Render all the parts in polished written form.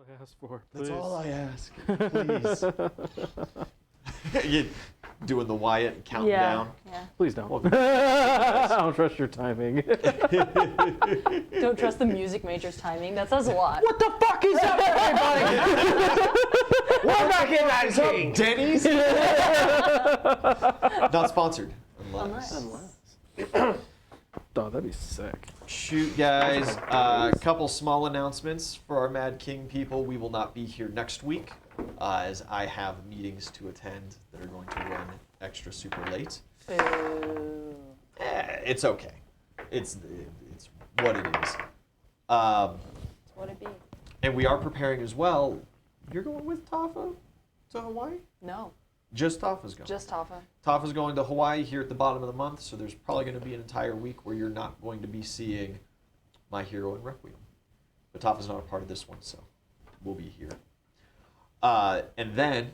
I asked for. That's Please. all I ask. Please. You doing the Wyatt counting down? Yeah. Please don't. I don't trust your timing. Don't trust the music major's timing. That says a lot. What the fuck is up, everybody? We're back in that game. Denny's? Not sponsored. Unless. Oh, that'd be sick. Shoot, guys. A couple small announcements for our Mad King people. We will not be here next week, as I have meetings to attend that are going to run extra super late. Boo. It's okay. It's what it is. That's what it be. And we are preparing as well. You're going with Tafa to Hawaii? No, Just Tafa's going. just Tafa. Tafa's going to Hawaii here at the bottom of the month, so there's probably going to be an entire week where you're not going to be seeing My Hero and Requiem. But Tafa's not a part of this one, so we'll be here. And then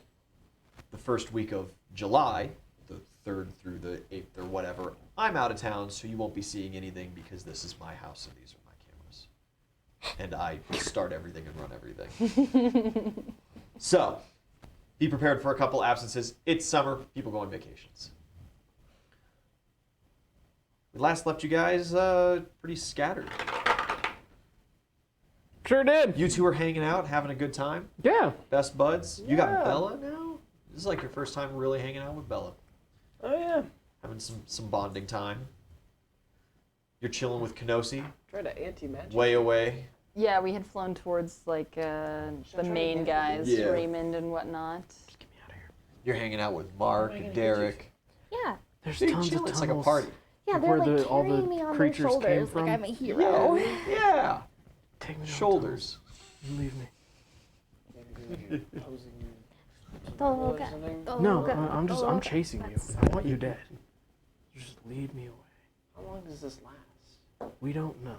the first week of July, the 3rd through the 8th or whatever, I'm out of town, so you won't be seeing anything because this is my house and these are my cameras. And I start everything and run everything. So, be prepared for a couple absences. It's summer. People go on vacations. We last left you guys pretty scattered. Sure did. You two are hanging out, having a good time. Yeah. Best buds. You got Yeah. Bella now? This is like your first time really hanging out with Bella. Oh yeah. Having some bonding time. You're chilling with Kenosi, Try to anti-magic. way away. Yeah, we had flown towards like the main guys, Yeah. Raymond and whatnot. Just get me out of here. You're hanging out with Mark and Derek. Yeah. There's Dude, tons chill. of It's like a tunnels. party. Yeah, they're Where like all the carrying me on their creatures came shoulders from? like I'm a hero. Yeah. Take me down Shoulders. tunnels. You leave me. No, I'm chasing you. I want you dead. Just lead me away. How long does this last? We don't know.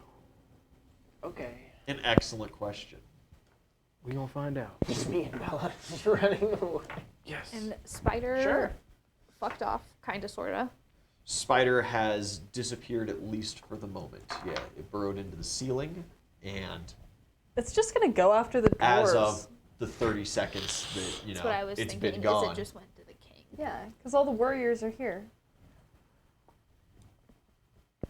Okay. An excellent question. We gonna find out. Just me and Bella just running away. Yes. And Spider Sure. fucked off, kinda, sorta. Spider has disappeared at least for the moment. Yeah, it burrowed into the ceiling, and It's just gonna go after the dwarves. as of the 30 seconds that, you That's know, what I was it's thinking. been gone. Is it just went to the king? Yeah, because all the warriors are here.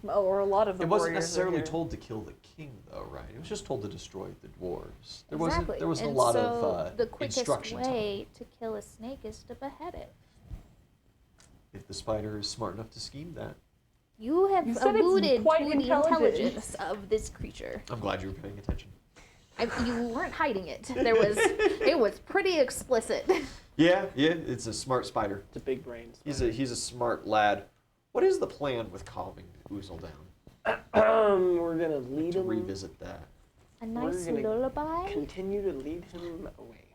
Oh, or a lot of the It warriors wasn't necessarily are here. told to kill the king, though, right? It was just told to destroy the dwarves. There Exactly. wasn't a And lot so of the quickest instruction way to kill a snake is to behead it. if the spider is smart enough to scheme that. You have You said it's alluded quite to the intelligent. intelligence of this creature. I'm glad you were paying attention. You weren't hiding it. It was pretty explicit. Yeah, it's a smart spider. It's a big brain. He's a smart lad. What is the plan with calming Uzul down? We're gonna lead To him. revisit that. A nice gonna lullaby. Continue to lead him away.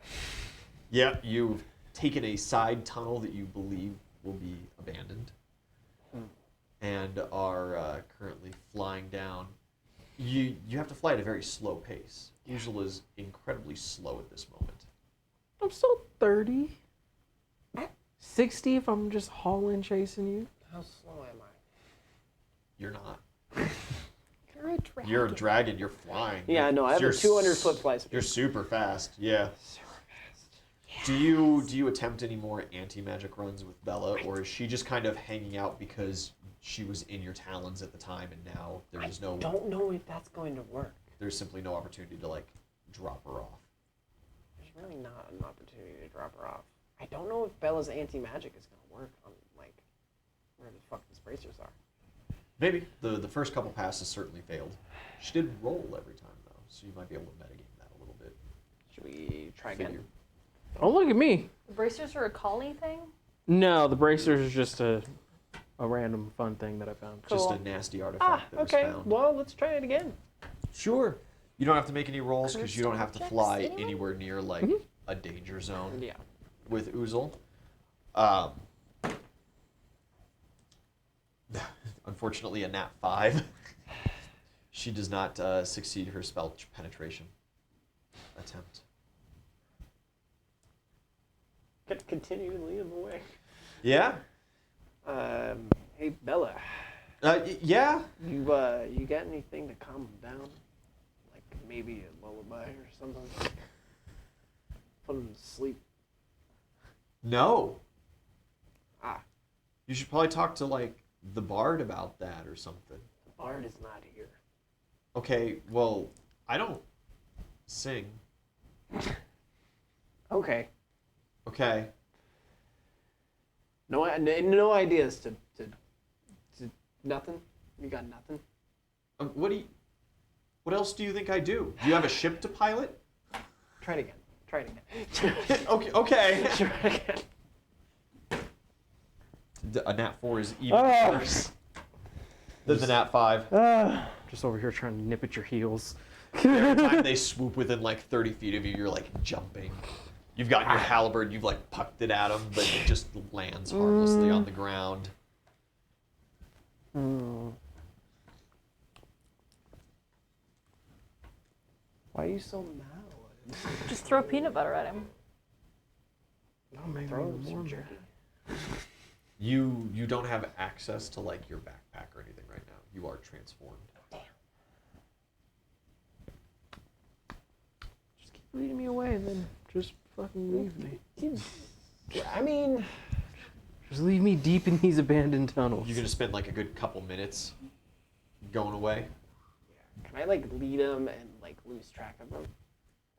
Yeah, you've taken a side tunnel that you believe will be abandoned, and are currently flying down. You have to fly at a very slow pace. Uzul is incredibly slow at this moment. I'm still 30. 60 if I'm just hauling chasing you. How slow am I? You're not. You're a dragon. You're a dragon. You're flying. Yeah, I know. I have You're a 200-foot flight speed. You're super fast. Yeah. Do you attempt any more anti-magic runs with Bella, or is she just kind of hanging out because she was in your talons at the time and now there's no Don't know if that's going to work. there's simply no opportunity to like drop her off. There's really not an opportunity to drop her off. I don't know if Bella's anti-magic is going to work on, like, where the fuck these bracers are. Maybe. The first couple passes certainly failed. She did roll every time though, so you might be able to metagame that a little bit. Should we try again? Figure. Oh, look at me. The bracers are a collie thing? No, the bracers is just a random fun thing that I found. Just a Cool. nasty artifact that was okay. found. Well, let's try it again. Sure. You don't have to make any rolls because you don't have to Checks, fly anyone? anywhere near like a danger zone Yeah. with Uzul. Unfortunately, a nat 5. She does not succeed her spell penetration attempt. Continue to lead him away. Yeah. Hey Bella, Yeah. you got anything to calm him down? Like maybe a lullaby or something? put him to sleep. No. Ah, You should probably talk to, like, the bard about that or something. the bard is not here. Okay, well, I don't sing. Okay. Okay. No ideas to nothing. You got nothing. What else do you think I do? Do you have a ship to pilot? Try it again. Okay. Try it again. A nat 4 is even worse than the nat 5. Just over here trying to nip at your heels. Every time they swoop within like 30 feet of you, you're like jumping. You've got your halberd, you've like pucked it at them, but it just lands harmlessly on the ground. Why are you so mad? Just throw peanut butter at him. That'll make me Throw even more some mad. jerky. You don't have access to like your backpack or anything right now. You are transformed. Just keep leading me away and then just fucking leave me. I mean, Just leave me deep in these abandoned tunnels. You're gonna spend like a good couple minutes going away. can I like lead him and like lose track of him,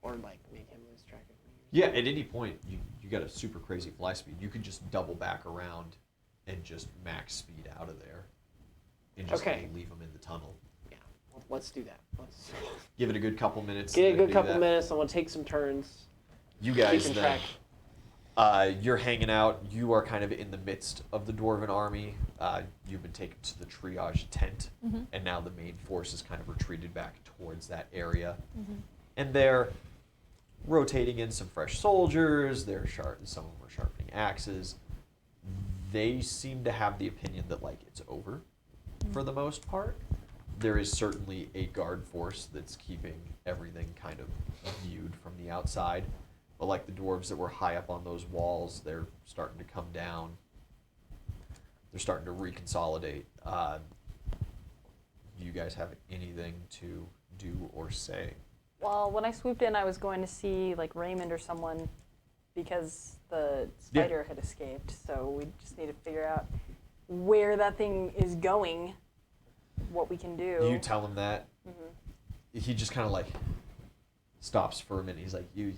or like make him lose track of me? Yeah, at any point you got a super crazy fly speed. You could just double back around and just max speed out of there, and just Okay. leave them in the tunnel. Yeah, let's do that. Let's Give it a good couple minutes. get a and then good do couple that. minutes. I want to take some turns. You guys Keeping then, track. you're hanging out. You are kind of in the midst of the Dwarven army. You've been taken to the triage tent, and now the main force is kind of retreated back towards that area. And they're rotating in some fresh soldiers. Some of them are sharpening axes. They seem to have the opinion that like it's over for the most part. There is certainly a guard force that's keeping everything kind of viewed from the outside. But like the dwarves that were high up on those walls, they're starting to come down. They're starting to reconsolidate. You guys have anything to do or say? Well, when I swooped in, I was going to see like Raymond or someone because the spider had escaped. So we just need to figure out where that thing is going, what we can do. You tell him that. He just kind of like stops for a minute. He's like, "You,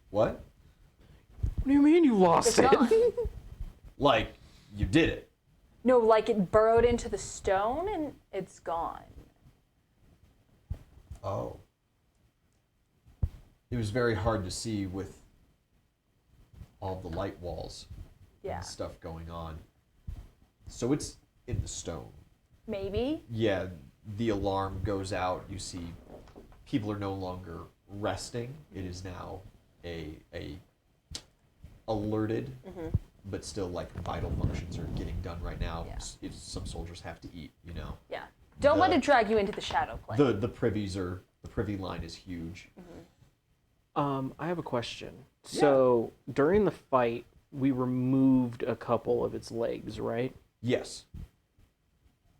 what? What do you mean you lost It's it? gone. Like you did it?" No, like it burrowed into the stone and it's gone. Oh. It was very hard to see with all the light walls Yeah. and stuff going on. So it's in the stone. Maybe. Yeah, the alarm goes out. You see people are no longer resting. It is now a alerted, but still like vital functions are getting done right now. Yeah. Some soldiers have to eat, you know. Yeah. Don't let The- it drag you into the shadow plane. The privy line is huge. I have a question. So during the fight, we removed a couple of its legs, right? Yes.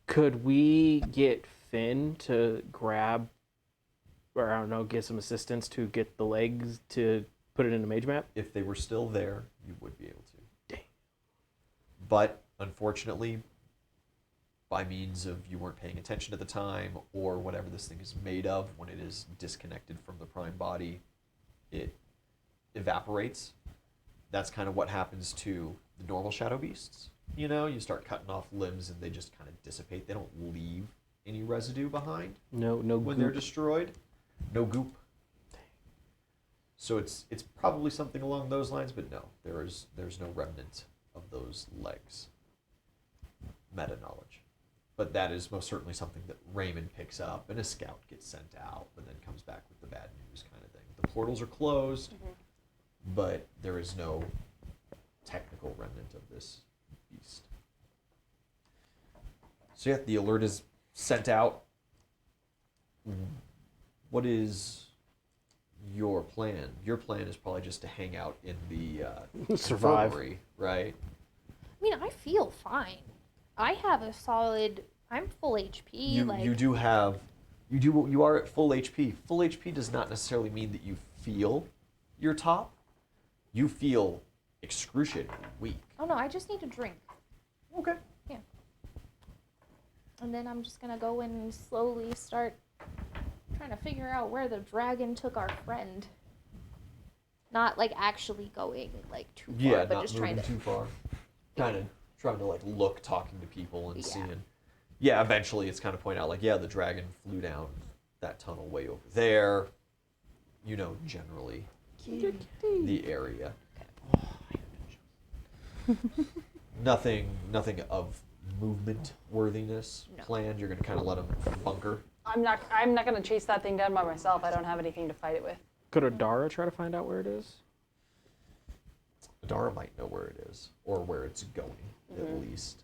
Could we get Finn to grab, or I don't know, get some assistance to get the legs to put it in a mage map? If they were still there, you would be able to. Dang. But unfortunately, by means of you weren't paying attention at the time, or whatever this thing is made of, when it is disconnected from the prime body, it evaporates. That's kind of what happens to the normal shadow beasts. You know, you start cutting off limbs and they just kind of dissipate. They don't leave any residue behind No when they're goop. destroyed. No goop. So it's probably something along those lines, but no, there's no remnant of those legs. Meta knowledge. But that is most certainly something that Raymond picks up, and a scout gets sent out, and then comes back with the bad news kind of thing. The portals are closed, but there is no technical remnant of this beast. So yeah, the alert is sent out. What is your plan? Your plan is probably just to hang out in the Survive. infirmary, right? I mean, I feel fine. I have a solid. I'm full HP. You are at full HP. Full HP does not necessarily mean that you feel your top. You feel excruciatingly weak. Oh no, I just need a drink. Okay. And then I'm just gonna go and slowly start trying to figure out where the dragon took our friend. Not like actually going like too far, Yeah, but not just moving trying to. too far. Kind of trying to like look, talking to people, and Yeah. seeing. Yeah, eventually it's kind of point out like, yeah, the dragon flew down that tunnel way over there. You know, generally the area. Nothing of movement worthiness No. planned. You're gonna kind of let him bunker. I'm not gonna chase that thing down by myself. I don't have anything to fight it with. Could Adara try to find out where it is? Adara might know where it is, or where it's going, at least.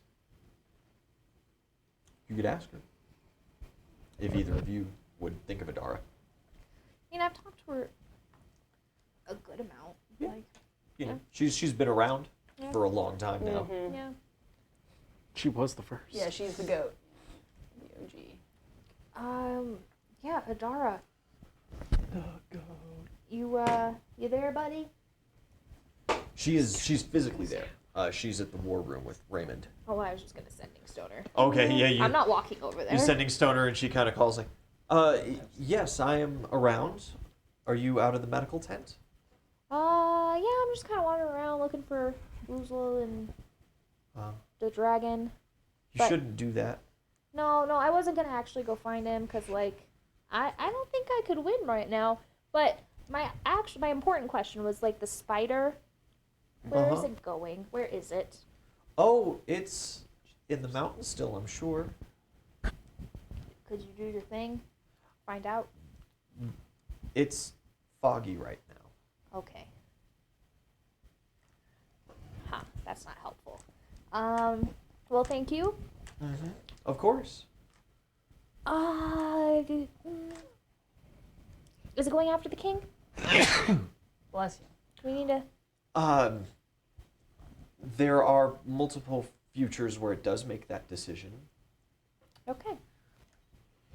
You could ask her. If either of you would think of Adara. I've talked to her a good amount. Yeah. Like, You know, she's been around Yeah. for a long time now. Mm-hmm. yeah. She was the first. Yeah, she's the goat. The OG. Yeah, Adara. You there, buddy? She's physically there. She's at the war room with Raymond. Oh, I was just gonna sending Stoner. Okay, yeah, I'm not walking over there. You're sending Stoner, and she kind of calls like, yes, I am around. Are you out of the medical tent? Yeah, I'm just kind of wandering around looking for Uzul and the dragon. You But- shouldn't do that. No, I wasn't gonna actually go find him because like, I don't think I could win right now. But my important question was like the spider. Where is it going? Where is it? Oh, it's in the mountains still, I'm sure. Could you do your thing? Find out. It's foggy right now. Okay. Huh, that's not helpful. Well, thank you. Of course. Is it going after the king? Bless you. We need to. There are multiple futures where it does make that decision. Okay.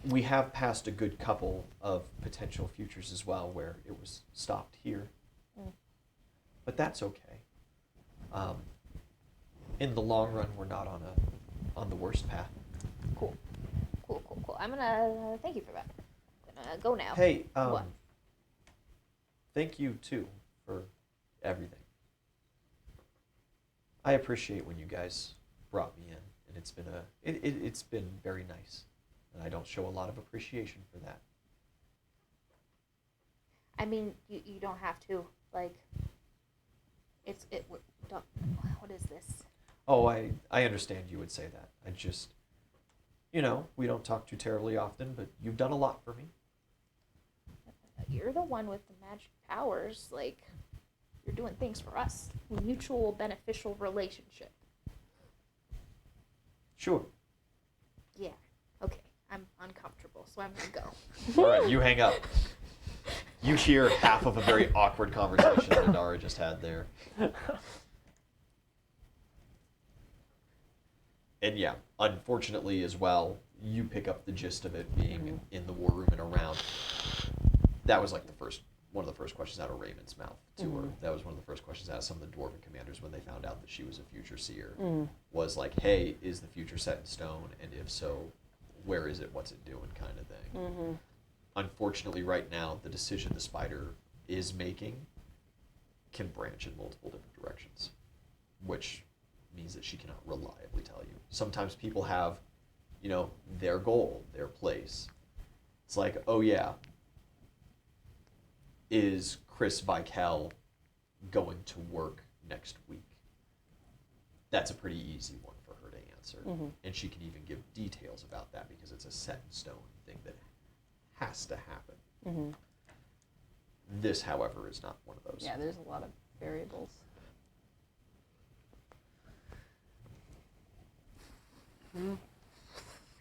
We have passed a good couple of potential futures as well where it was stopped here. But that's okay. In the long run, we're not on the worst path. Cool. I'm gonna thank you for that. I'm gonna go now. Hey, What? thank you too for everything. I appreciate when you guys brought me in, and it's been it's been very nice, and I don't show a lot of appreciation for that. I mean, you don't have to like. Don't, what is this? Oh, I understand you would say that. I just, we don't talk too terribly often, but you've done a lot for me. You're the one with the magic powers. Like, you're doing things for us. Mutual beneficial relationship. Sure. Yeah. Okay. I'm uncomfortable, so I'm gonna go. All right, you hang up. You hear half of a very awkward conversation that Adara just had there. And yeah, unfortunately as well, you pick up the gist of it being in the war room and around. That was like one of the first questions out of Raymond's mouth to her. That was one of the first questions out of some of the dwarven commanders when they found out that she was a future seer. Was like, hey, is the future set in stone? And if so, where is it? What's it doing? Kind of thing. Unfortunately, right now, the decision the spider is making can branch in multiple different directions, which means that she cannot reliably tell you. Sometimes people have, their goal, their place. It's like, oh yeah, is Chris Vikel going to work next week? That's a pretty easy one for her to answer. And she can even give details about that because it's a set in stone thing that has to happen. This, however, is not one of those. Yeah, there's a lot of variables.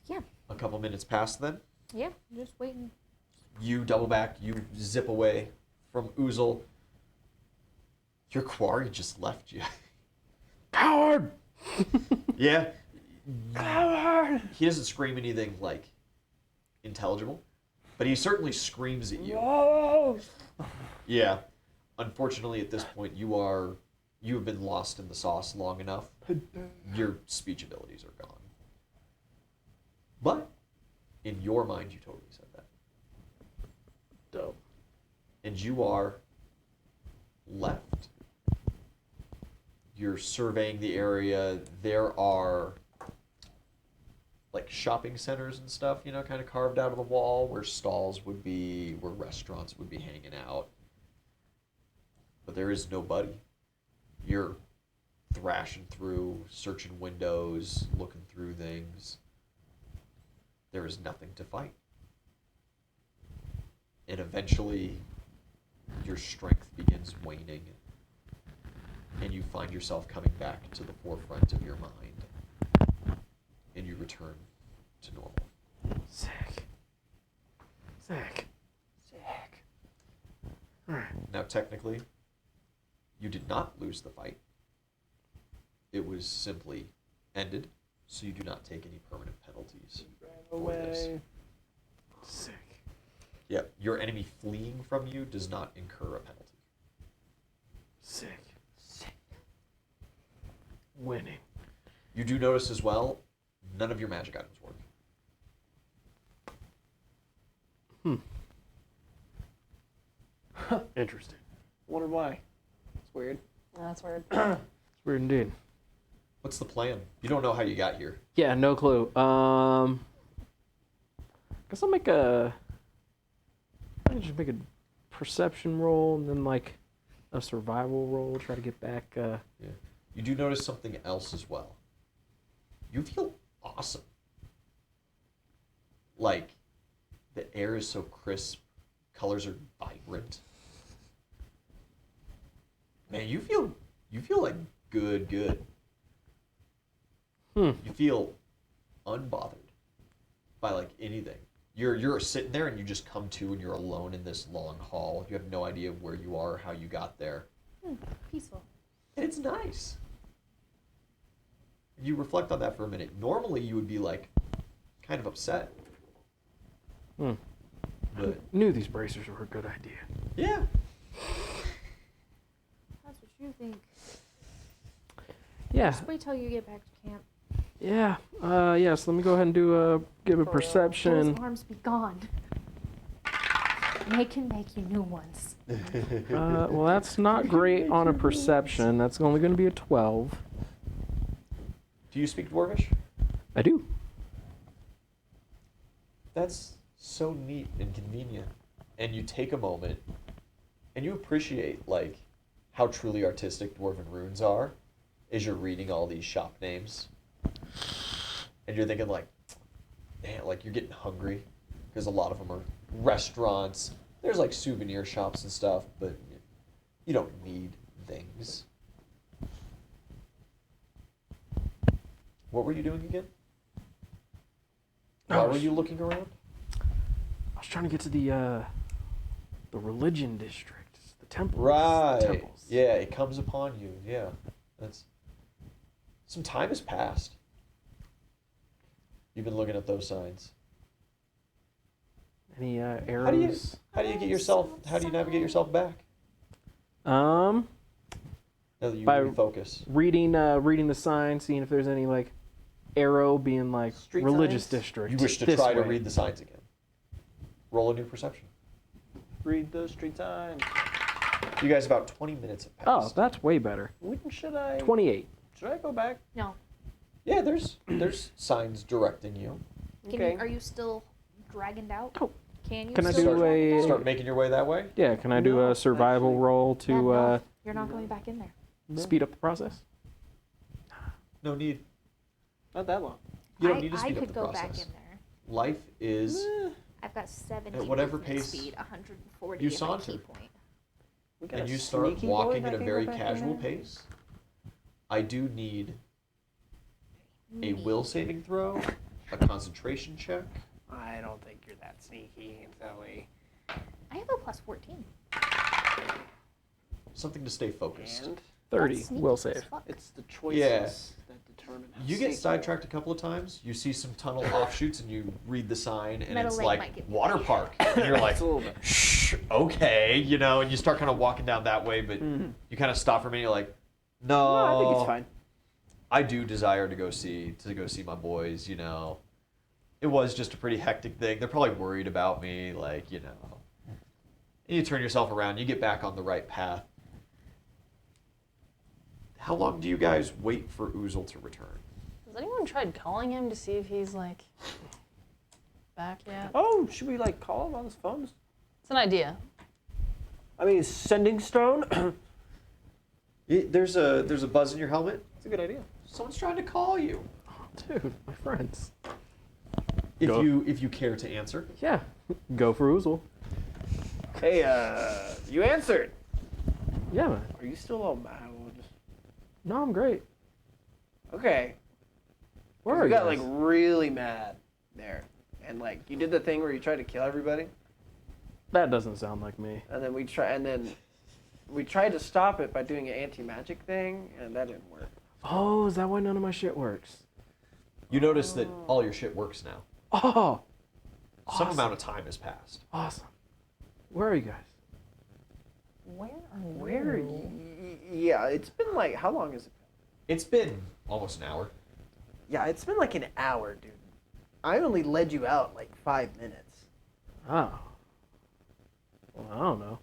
Yeah. A couple minutes pass then. Yeah. Just waiting. You double back, you zip away from Uzul. Your quarry just left you. Coward! Yeah. Coward! He doesn't scream anything like intelligible, but he certainly screams at you. Oh! Yeah. unfortunately, at this point, you have been lost in the sauce long enough. Your speech abilities are gone. But in your mind, you totally said that. Dope. And you are left. You're surveying the area. There are like shopping centers and stuff, you know, kind of carved out of the wall where stalls would be, where restaurants would be hanging out. But there is nobody. You're thrashing through, searching windows, looking through things. There is nothing to fight. And eventually, your strength begins waning, and you find yourself coming back to the forefront of your mind, and you return to normal. Sick. Alright. Now, technically, you did not lose the fight. It was simply ended, so you do not take any permanent penalties for this. Sick. Yeah, your enemy fleeing from you does not incur a penalty. Sick. Winning. You do notice as well, none of your magic items work. Interesting. Wonder why. It's weird. That's weird. It's weird indeed. What's the plan? You don't know how you got here. Yeah, no clue. Guess I'll just make a perception roll and then like a survival roll. Try to get back. Yeah. You do notice something else as well. You feel awesome. Like, the air is so crisp, colors are vibrant. Man, you feel like good. You feel unbothered by like anything. You're sitting there and you just come to and you're alone in this long hall. You have no idea where you are or how you got there. Peaceful. And it's nice. You reflect on that for a minute. Normally you would be like kind of upset. But Knew these bracers were a good idea. yeah. That's what you think. Yeah. Just wait till you get back to camp. Yeah. Yes. Let me go ahead and give a perception. Those arms be gone. They can make you new ones. Well, that's not great on a perception. That's only going to be a 12. Do you speak Dwarvish? I do. That's so neat and convenient. And you take a moment and you appreciate like how truly artistic Dwarven runes are as you're reading all these shop names. And you're thinking like, man, like you're getting hungry because a lot of them are restaurants. There's like souvenir shops and stuff, but you don't need things. What were you doing again? Why were you looking around? I was trying to get to the religion district, the temples. Right. Temples. Yeah, it comes upon you. Yeah. That's some time has passed. You've been looking at those signs. Any arrows? How do you navigate yourself back? Um, Now that you By refocus. reading the sign, seeing if there's any like arrow being like Street religious signs? district. You wish to this try to way. read the signs again. Roll a new perception. Read the street sign. You guys about 20 minutes have Oh, passed. that's way better. When should I? 28. Should I go back? No. Yeah, there's signs directing you. Okay. Are you still dragoned out? Oh. Can you Can I still do dragoned a- out? Start making your way that way? Yeah, can I do No, a survival actually- roll Yeah, to no, you're not going back in there. speed up the process? No need. Not that long. You don't I need to speed up could the go process. back in there. Life is I've got 70 At whatever movement pace speed, 140 you is my saunter. key point. We got and a you start sneaky boy walking that at a can very go back in casual there? pace. I do need a Me. will saving throw, a concentration check. I don't think you're that sneaky, Zoe. I have a plus 14. Something to stay focused. And 30 That's sneaky will as save. fuck. it's the choices Yeah. that determine. turn and You get see sidetracked a couple of times. You see some tunnel offshoots, and you read the sign, and Meadow it's Lake like might get me. water park. And you're like, It's a little bit. shh, okay, you know, and you start kind of walking down that way, but you kind of stop for a minute. You're like, no, No, I think it's fine. I do desire to go see my boys. You know, it was just a pretty hectic thing. They're probably worried about me, like, you know. And you turn yourself around, you get back on the right path. How long do you guys wait for Uzul to return? Has anyone tried calling him to see if he's like back yet? Oh, should we like call him on his phone? It's an idea. I mean, sending stone. There's a buzz in your helmet. It's a good idea. Someone's trying to call you. Dude, my friends. If Go. you care to answer. Yeah, go for Uzul. Hey, you answered. Yeah, man. Are you still all mad? No, I'm great. Okay. Where You are you? got guys? like really mad there, and like you did the thing where you tried to kill everybody, That doesn't sound like me. and then we tried to stop it by doing an anti-magic thing, and that didn't work. Oh, is that why none of my shit works? You notice that all your shit works now. Oh, Some awesome. amount of time has passed. Awesome. Where are you guys? Where? Yeah, it's been like how long has it been? It's been almost an hour. Yeah, it's been like an hour, dude. I only led you out like 5 minutes. Oh. Well, I don't know.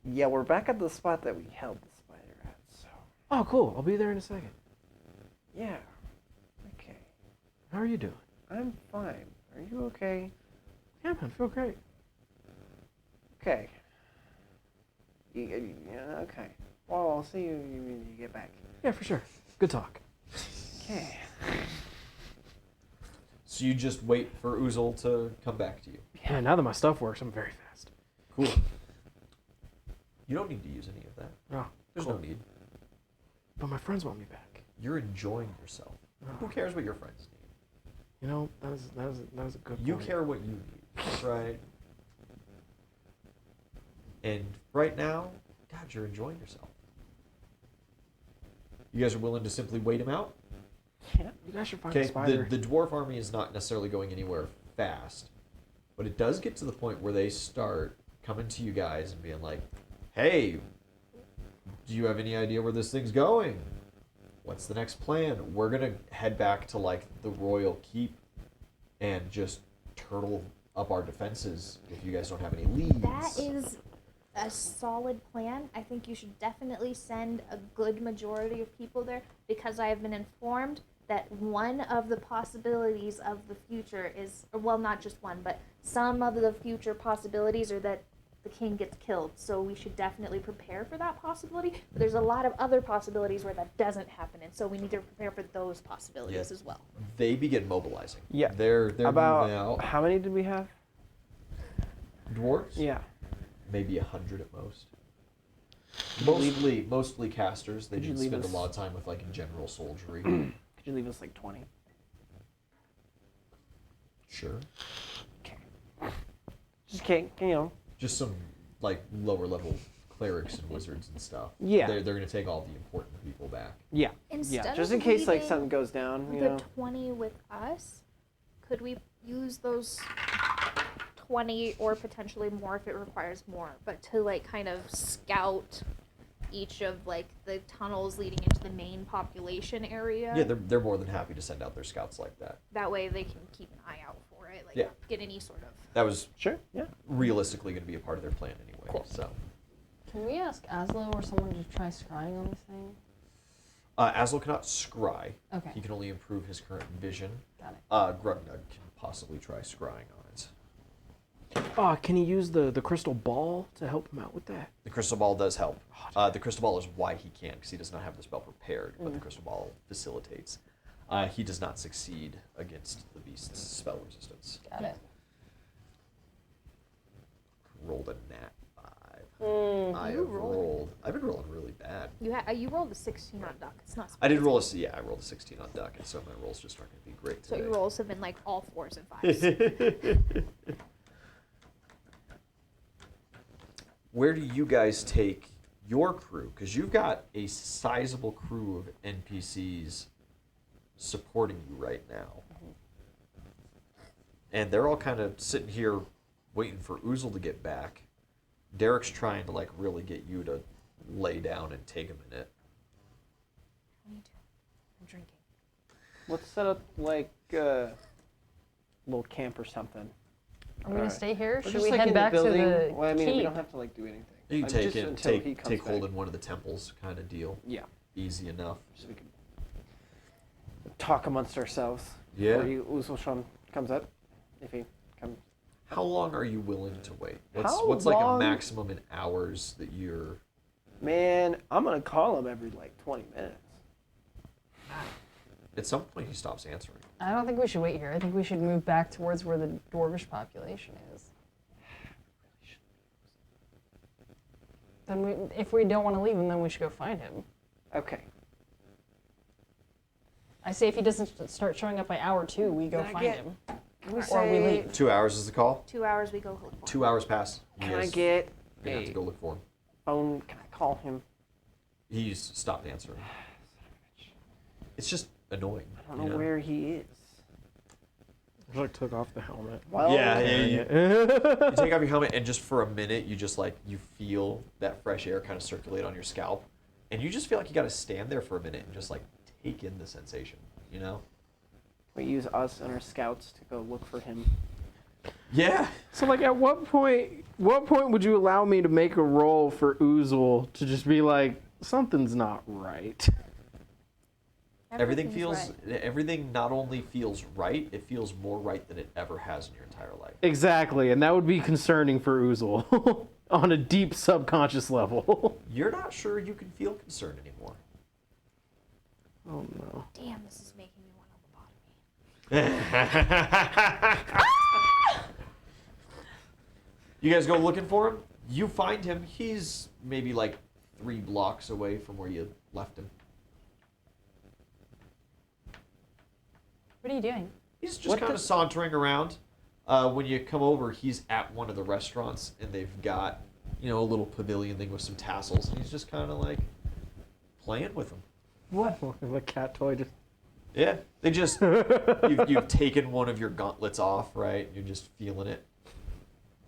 Yeah, we're back at the spot that we held the spider at. So Oh, cool. I'll be there in a second. yeah. Okay. How are you doing? I'm fine. Are you okay? Yeah, man. Feel great. Okay. Yeah, okay. Well, I'll see you when you get back. Yeah, for sure. Good talk. Okay. So you just wait for Uzul to come back to you. Yeah, now that my stuff works, I'm very fast. Cool. You don't need to use any of that. Oh, There's cool. no need. But my friends want me back. You're enjoying yourself. Who cares what your friends need? You know, that was a good You point. care what you need, right? And right now, God, you're enjoying yourself. You guys are willing to simply wait him out? Yeah, you guys should find Okay, a spider. the dwarf army is not necessarily going anywhere fast, but it does get to the point where they start coming to you guys and being like, hey, do you have any idea where this thing's going? What's the next plan? We're going to head back to, like, the royal keep and just turtle up our defenses if you guys don't have any leads. That is a solid plan. I think you should definitely send a good majority of people there because I have been informed that one of the possibilities of the future is, well, not just one, but some of the future possibilities are that the king gets killed. So we should definitely prepare for that possibility. But there's a lot of other possibilities where that doesn't happen, and so we need to prepare for those possibilities as well. They begin mobilizing. Yeah. They're moving About out. how many did we have? Dwarves? Yeah. Maybe 100 at most. you leave- Mostly casters. They Could you didn't leave spend a us- lot of time with, like, general soldiery. Could you leave us like 20? Sure. Okay. Just kidding, you know. Just some, like, lower level clerics and wizards and stuff. Yeah. They're going to take all the important people back. Yeah. Instead Yeah. of Just in case like leaving something goes down, you the know. 20 with us, could we use those 20 or potentially more if it requires more, but to like kind of scout each of like the tunnels leading into the main population area? Yeah, they're more than happy to send out their scouts like that. That way they can keep an eye out for it, like Yeah. get any sort of. That was Sure. Yeah. realistically going to be a part of their plan anyway. Cool. So, Can we ask Aslo or someone to try scrying on this thing? Aslo cannot scry. Okay. He can only improve his current vision. Got it. Grugnug can possibly try scrying on it. Oh, can he use the crystal ball to help him out with that? The crystal ball does help. The crystal ball is why he can, because he does not have the spell prepared, but the crystal ball facilitates. He does not succeed against the beast's spell resistance. Got it. Rolled a nat 5. I've been rolling really bad. You rolled a 16 on duck. It's not. I did roll I rolled a 16 on duck, and so my rolls just aren't going to be great So today. your rolls have been like all 4s and 5s. Where do you guys take your crew? Because you've got a sizable crew of NPCs supporting you right now. And they're all kind of sitting here waiting for Uzul to get back. Derek's trying to like really get you to lay down and take a minute. What are you doing? I'm drinking. Let's set up like a little camp or something. Are we gonna stay here? Or Should just, we like, head in back the to building. the Well, I mean, we keep? don't have to like do anything. You can Like, take just it, until he comes take hold back. in one of the temples kind of deal. Yeah, Easy enough. so we can talk amongst ourselves. Yeah. Before Uzul comes up, if he comes. How long are you willing to wait? How What's like a long? maximum in hours that you're... Man, I'm gonna call him every like 20 minutes. At some point he stops answering. I don't think we should wait here. I think we should move back towards where the dwarvish population is. Then if we don't want to leave him, then we should go find him. Okay. I say if he doesn't start showing up by hour 2, we go Can I find get- him. Can we Or we leave. 2 hours is the call? 2 hours we go look for him. 2 hours pass. Can I get You're gonna have to a go look for him. phone? Can I call him? He's stopped answering. It's just annoying. I don't know where he is. I like took off the helmet. Well, Yeah, Yeah. you take off your helmet and just for a minute you just like you feel that fresh air kind of circulate on your scalp, and you just feel like you got to stand there for a minute and just like take in the sensation, you know? We use us and our scouts to go look for him. Yeah. So like, at what point would you allow me to make a roll for Uzul to just be like, something's not right? Everything Everything's feels right. everything not only feels right, it feels more right than it ever has in your entire life. Exactly, and that would be concerning for Uzul on a deep subconscious level. You're not sure you can feel concern anymore. Oh no. Damn, this is making me want to lobotomy. You guys go looking for him. You find him. He's maybe like 3 blocks away from where you left him. What are you doing? He's just What kind of the- sauntering around. When you come over, he's at one of the restaurants, and they've got, a little pavilion thing with some tassels, and he's just kind of like playing with them. What? The cat toy just. Yeah, they just you've taken one of your gauntlets off, right? You're just feeling it.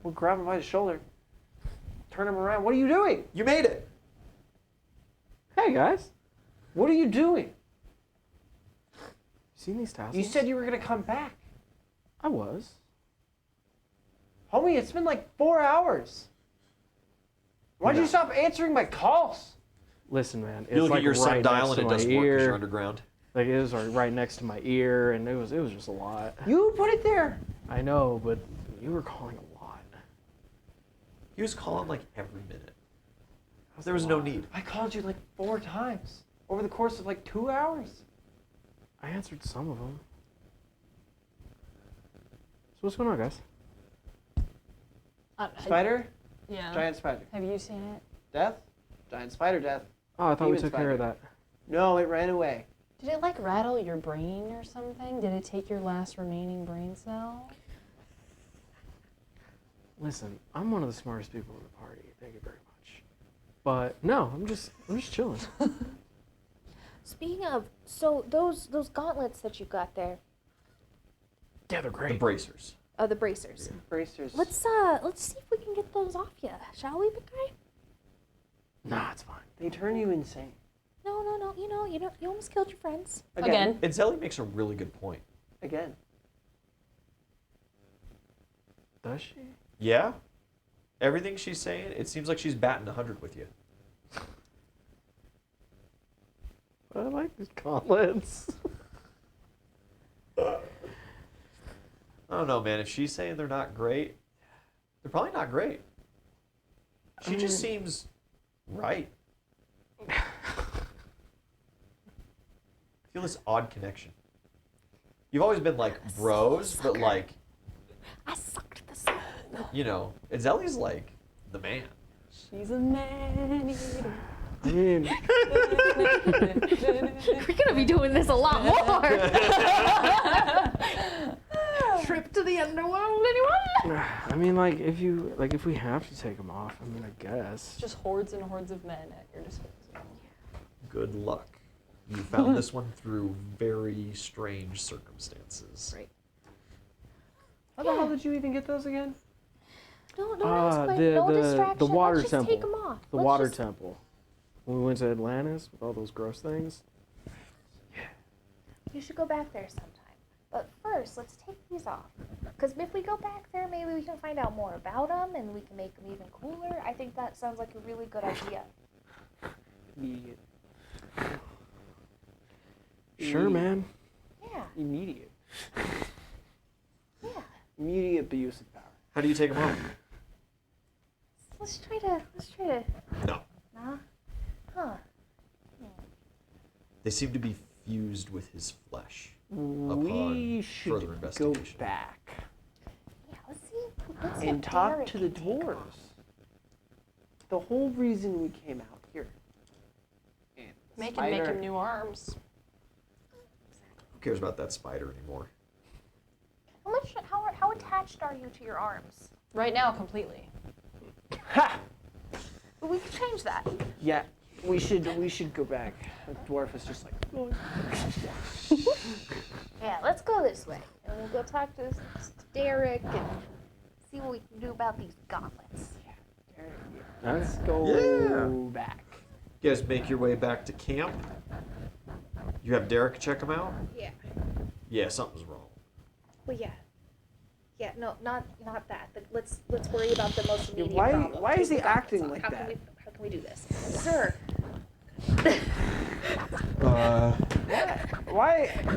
We'll grab him by the shoulder. Turn him around. What are you doing? You made it. Hey guys, What are you doing? seen these tassels? You said you were gonna come back. I was. Homie, it's been like 4 hours. Why'd you No. stop answering my calls? Listen, man. It's You look like at your right sundial next and to it doesn't my work because ear. you're underground. Like it was right next to my ear, and it was just a lot. You put it there. I know, but you were calling a lot. He was calling like every minute. There was no need. I called you like 4 times over the course of like 2 hours. I answered some of them. So what's going on, guys? Spider, Yeah. giant spider. Have you seen it? Death, giant spider death. Oh, I thought we Demon took care of spider. that. No, it ran away. Did it like rattle your brain or something? Did it take your last remaining brain cell? Listen, I'm one of the smartest people in the party. Thank you very much. But no, I'm just chilling. Speaking of, so those gauntlets that you got there, Yeah, they're The great. bracers. the bracers. Bracers. Let's see if we can get those off you, shall we, big guy? Nah, it's fine. They turn you insane. No. You almost killed your friends. Again. And Zelly makes a really good point. Again. Does she? Yeah? Everything she's saying, it seems like she's batting 100 with you. I like these gauntlets. I don't know, man. If she's saying they're not great, they're probably not great. She just seems right. I feel this odd connection. You've always been like bros, but like, I sucked the soul. and Zelly's like the man. She's a man eater. I mean, We're gonna be doing this a lot more. Trip to the underworld, anyone? I mean, if we have to take them off, I mean, I guess. Just hordes and hordes of men at your disposal. Good luck. You found this one through very strange circumstances. Right. How the hell did you even get those again? Don't ask my, the- no the- the distraction. water Let's just take temple. them off. The Let's water just- temple. When we went to Atlantis with all those gross things. You should go back there sometime. But first, let's take these off. Because if we go back there, maybe we can find out more about them and we can make them even cooler. I think that sounds like a really good idea. Immediate. Sure, man. Yeah, Immediate. yeah. Immediate use of power. How do you take them off? Let's try to. No. Nah. Huh. They seem to be fused with his flesh. We Upon should further go investigation. back Yeah, let's see. Let's and see talk Derek to the can take 'em dwarves. off. The whole reason we came out here. And the Make spider- him new arms. Who cares about that spider anymore? How attached are you to your arms? Right now, completely. Ha! We can change that. Yeah, we should go back. The dwarf is just like, "Oh." Yeah, let's go this way, and we'll go talk to Derek and see what we can do about these gauntlets. Let's go Yeah. back. You guys make your way back to camp. You have Derek check them out? Yeah. Yeah, something's wrong. Well, yeah. Yeah, no, not that. Let's worry about the most immediate why- problem. why Take is the he gauntlets acting off. like how that? How can we do this, sir? Why?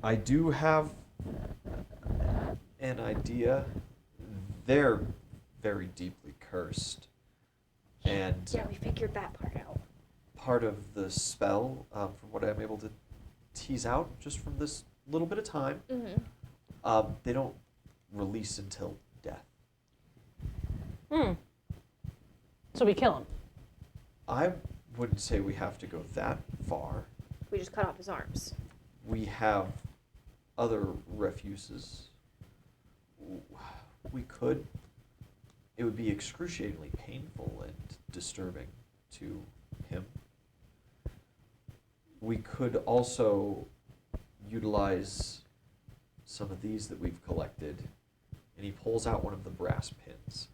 I do have an idea. They're very deeply cursed. And Yeah, we figured that part out. part of the spell, from what I'm able to tease out just from this little bit of time, Mm-hmm. they don't release until death. So we kill him. I wouldn't say we have to go that far. We just cut off his arms. We have other refuses. We could. It would be excruciatingly painful and disturbing to him. We could also utilize some of these that we've collected, and he pulls out one of the brass pins.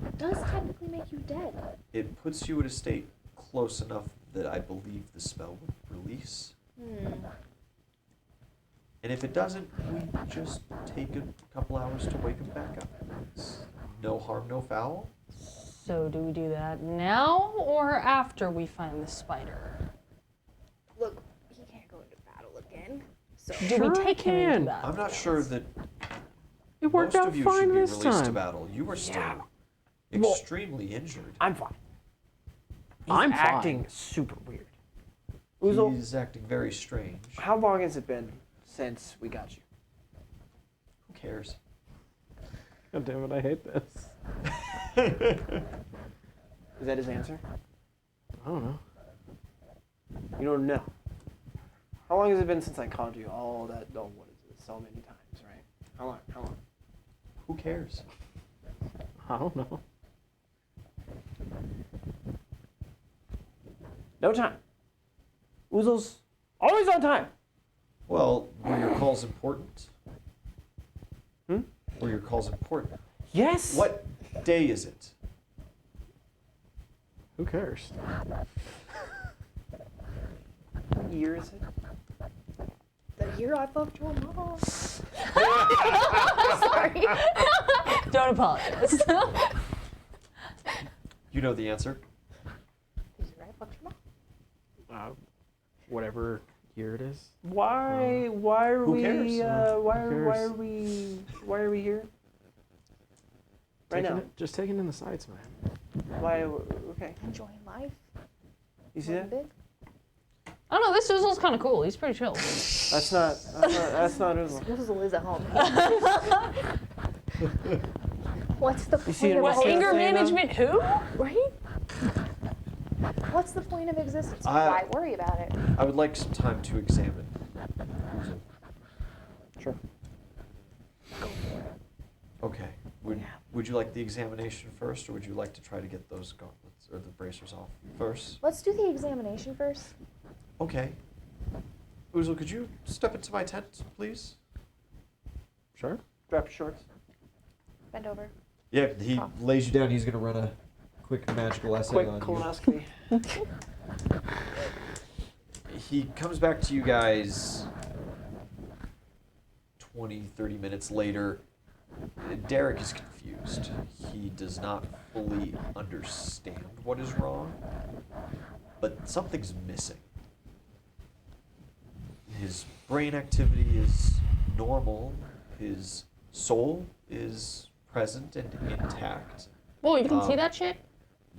It does technically make you dead. It puts you at a state close enough that I believe the spell would release. And if it doesn't, we just take a couple hours to wake him back up. It's no harm, no foul. So do we do that now or after we find the spider? Look, he can't go into battle again. So Do Sure we take him into can. battle? I'm not sure that It worked most out of you fine should be this released to time. battle. You are still Yeah. Well- extremely injured. I'm fine. He's I'm fine. acting super weird. Uzul, He's acting very strange. how long has it been since we got you? Who cares? God damn it, I hate this. Is that his answer? I don't know. You don't know. How long has it been since I called you all that? Oh, what is it? So many times, right? How long? How long? Who cares? I don't know. No time. Uzul's always on time. Well, were your calls important? Hmm? Were your calls important? Yes. What day is it? Who cares? What year is it? the year I fucked your mom. Sorry. Don't apologize. You know the answer. The year I fucked your mom. Whatever year it is. Why? Why are Who we? cares? Why Who are? Why cares? are we? Why are we here? Right Taking now. just taking in the sights, man. Why? Okay. Enjoying life. You see that? Living I don't know. This Uzul's kind of cool. He's pretty chill. That's not. That's not Uzul. big. Uzul is at home. What's the see point of what What, What's anger that saying, though? management? Who? right? What's the point of existence? I- Why worry about it? I would like some time to examine. Sure. Okay. Would you like the examination first, or would you like to try to get those gauntlets? or the bracers off first. Let's do the examination first. Okay. Uzul, could you step into my tent, please? Sure. Drop your shorts. Bend over. Yeah, he lays you down. He's gonna run a quick magical essay Quick on colonoscopy. you. He comes back to you guys 20, 30 minutes later. Derek is confused. He does not fully understand what is wrong, but something's missing. His brain activity is normal. His soul is present and intact. Whoa, you can see that shit?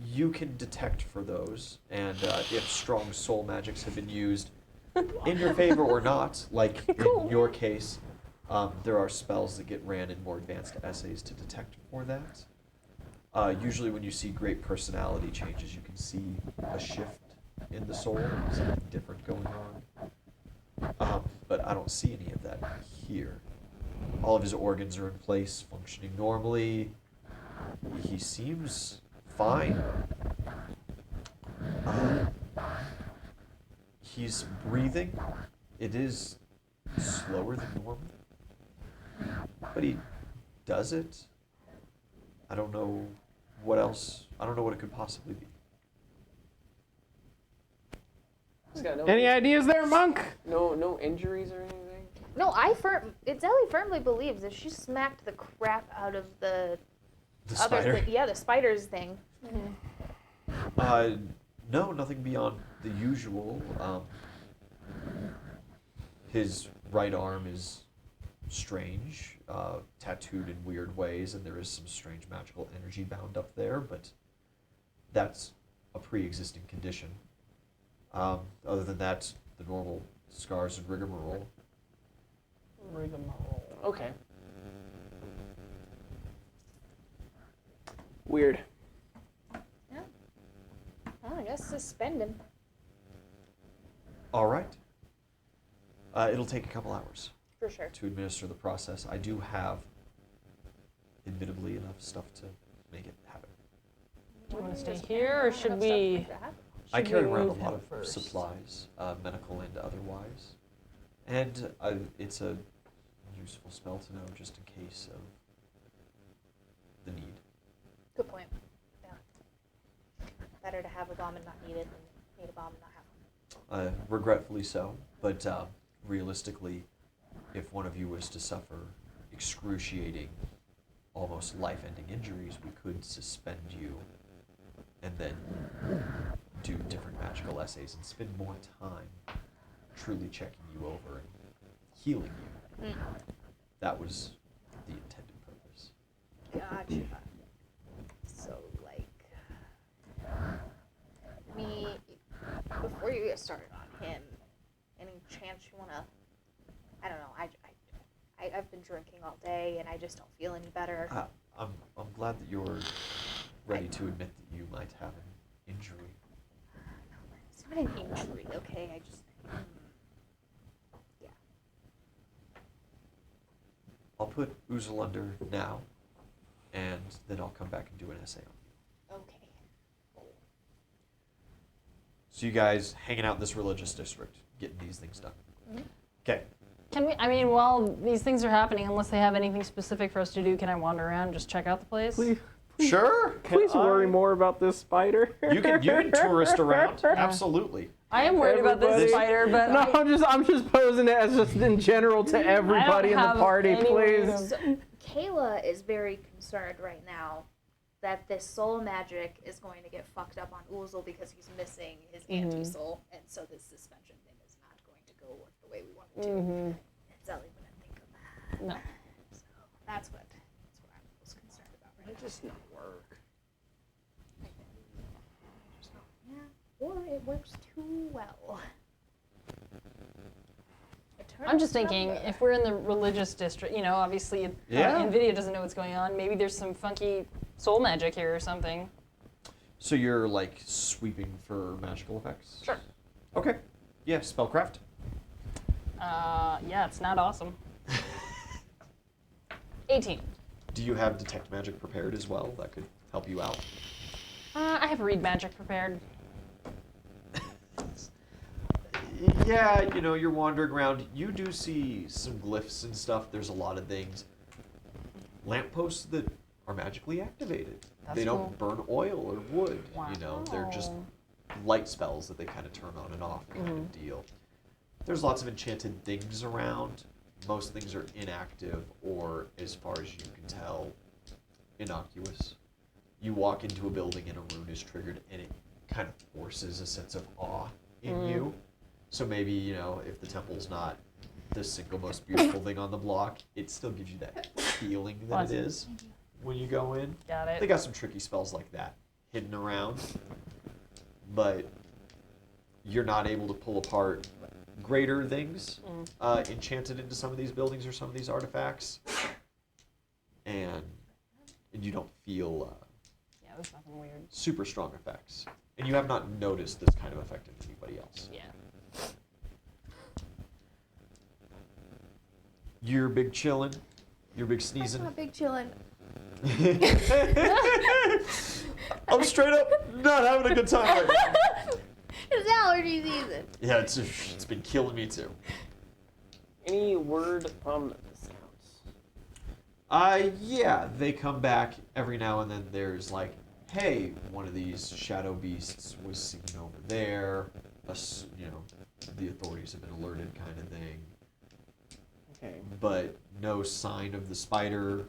You can detect for those, and if strong soul magics have been used in your favor or not, like in your case, there are spells that get ran in more advanced essays to detect for that. Usually when you see great personality changes, you can see a shift in the soul, something different going on. But I don't see any of that here. All of his organs are in place, functioning normally. He seems fine. He's breathing. It is slower than normal. But he does it. I don't know what else. I don't know what it could possibly be. He's got Any ideas there, Monk? no injuries or anything? No, Zelly firmly believes that she smacked the crap out of the The other spider. the spiders thing. No, nothing beyond the usual. His right arm is strange, tattooed in weird ways, and there is some strange magical energy bound up there, but that's a pre-existing condition. Other than that, the normal scars and rigmarole. Okay. Weird. Yeah. Well, I guess suspend him. All right. It'll take a couple hours For sure. to administer the process. I do have, admittedly, enough stuff to make it happen. Do you want to stay here, or should we? I Should carry we around a move lot him of first? supplies, medical and otherwise. And it's a useful spell to know just in case of the need. Good point. Yeah. Better to have a bomb and not need it than need a bomb and not have one. Regretfully so, but realistically, if one of you was to suffer excruciating, almost life-ending injuries, we could suspend you and then do different magical essays and spend more time truly checking you over and healing you. That was the intended purpose. Gotcha. So, like, before you get started on him, any chance you wanna? I don't know. I've been drinking all day and I just don't feel any better. I'm glad that you're ready to admit that you might have an injury. It's not an injury, okay? I just. Yeah. I'll put Uzul under now, and then I'll come back and do an essay on you. Okay. So you guys hanging out in this religious district, getting these things done. Okay. Can we? I mean, while these things are happening, unless they have anything specific for us to do, can I wander around and just check out the place? Please, Sure. please worry more about this spider. You can tourist around. Absolutely. I am worried about this Everybody- spider, but No, I'm just posing it as just in general to everybody in the have party, any way please. to- So, Kayla is very concerned right now that this soul magic is going to get fucked up on Uzul because he's missing his anti-soul, and so this suspension thing is not going to go the way we want it to. And Zelly wouldn't think of that. No. So that's what I'm most concerned about right It just not work. now. Yeah, or it works too well. I'm just thinking, if we're in the religious district, you know, obviously Yeah. NVIDIA doesn't know what's going on. Maybe there's some funky soul magic here or something. So you're like sweeping for magical effects? Sure. Okay. Yeah, spellcraft. Yeah, it's not awesome. 18. Do you have detect magic prepared as well? That could help you out. I have read magic prepared. Yeah, you know, you're wandering around. You do see some glyphs and stuff. There's a lot of things. Lampposts that are magically activated. That's They don't burn oil or wood. You know, they're just Wow. light spells that they kind of turn on and off kind of deal. There's lots of enchanted things around. Most things are inactive or, as far as you can tell, innocuous. You walk into a building and a rune is triggered and it kind of forces a sense of awe in you. So maybe, you know, if the temple's not the single most beautiful thing on the block, it still gives you that feeling that Awesome. it is when you go in. Got it. They got some tricky spells like that hidden around, but you're not able to pull apart greater things enchanted into some of these buildings or some of these artifacts, and you don't feel Yeah, there's nothing weird. super strong effects. And you have not noticed this kind of effect in anybody else. Yeah. You're big chillin', you're big That's sneezing. not big chillin'. I'm straight up not having a good time right now. It's allergy season. Yeah, it's been killing me too. Any word from the scouts? Yeah, they come back every now and then. There's like, hey, one of these shadow beasts was seen over there. You know, the authorities have been alerted, kind of thing. Okay. But no sign of the spider.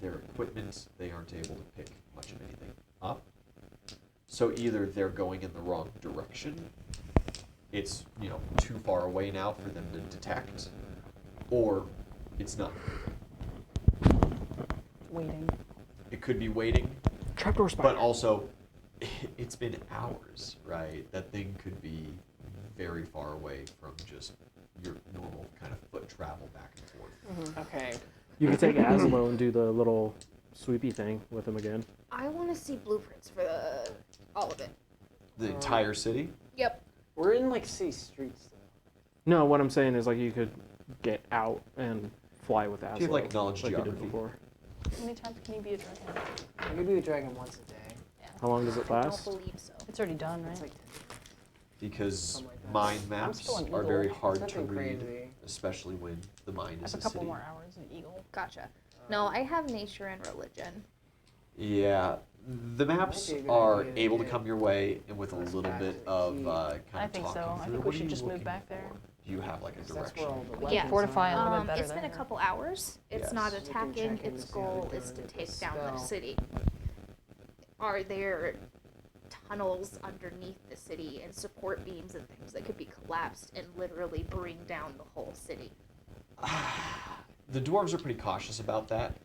Their equipment, they aren't able to pick much of anything up. So either they're going in the wrong direction, it's, you know, too far away now for them to detect, or it's not. Waiting. It could be waiting, Trapdoor spider. but also it's been hours, right? That thing could be very far away from just your normal kind of foot travel back and forth. Okay. You could take Aslo and do the little sweepy thing with him again. I want to see blueprints for all of it. The entire city? Yep. We're in like city streets though. No, what I'm saying is like you could get out and fly with Aslo. Do you have like knowledge like you did geography? before. How many times can you be a dragon? I could be a dragon once a day. How long does it I last? don't believe so. It's already done, right? It's like Because Something like that. mind I'm maps still an are very eagle. hard It's to nothing read, crazy. especially when the mind I is have a a couple city. more hours in Eagle. Gotcha. No, I have nature and religion. Yeah, the maps Might be a good are idea to able to get come your way, and with a us little back bit to of the kind I of think talking so. I through. think What we are should you just move looking back there. for? Do you have like a Because that's direction? where all the Yeah. weapons Fortify are. a little bit better It's been a there. couple hours. It's Yes. not We can attacking. check in Its to see how goal they're is to doing with take the down the spell. city. Are there tunnels underneath the city and support beams and things that could be collapsed and literally bring down the whole city? The dwarves are pretty cautious about that.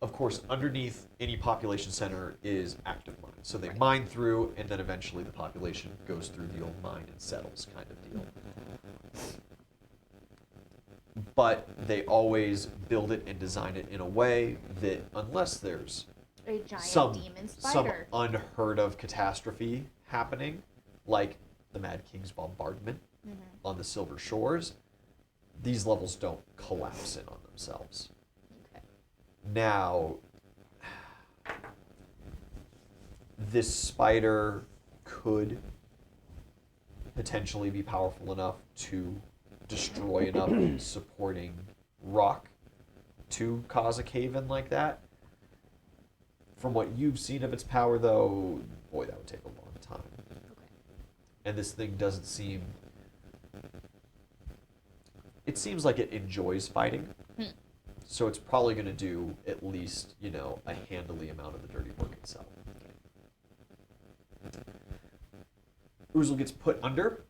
Of course, underneath any population center is active mine. So they mine through, and then eventually the population goes through the old mine and settles, kind of deal. But they always build it and design it in a way that, unless there's A giant some demon some spider. unheard of catastrophe happening, like the Mad King's bombardment on the Silver Shores, these levels don't collapse in on themselves. Okay. Now, this spider could potentially be powerful enough to destroy enough supporting rock to cause a cave-in like that. From what you've seen of its power, though, boy, that would take a long time. And this thing doesn't seem... It seems like it enjoys fighting. So it's probably going to do at least, you know, a handily amount of the dirty work itself. Uzul gets put under.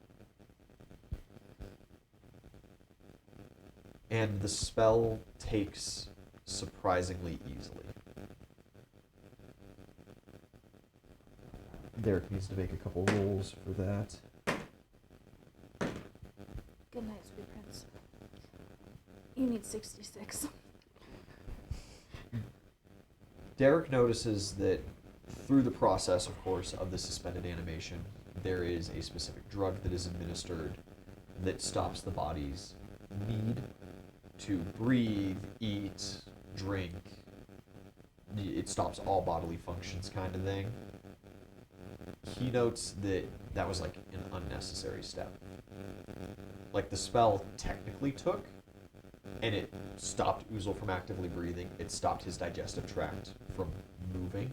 And the spell takes surprisingly easily. Derek needs to make a couple rolls for that. Good night, sweet prince. You need 66. Derek notices that through the process, of course, of the suspended animation, there is a specific drug that is administered that stops the body's need to breathe, eat, drink. It stops all bodily functions, kind of thing. he notes that that was like an unnecessary step. Like the spell technically took, and it stopped Uzul from actively breathing. It stopped his digestive tract from moving.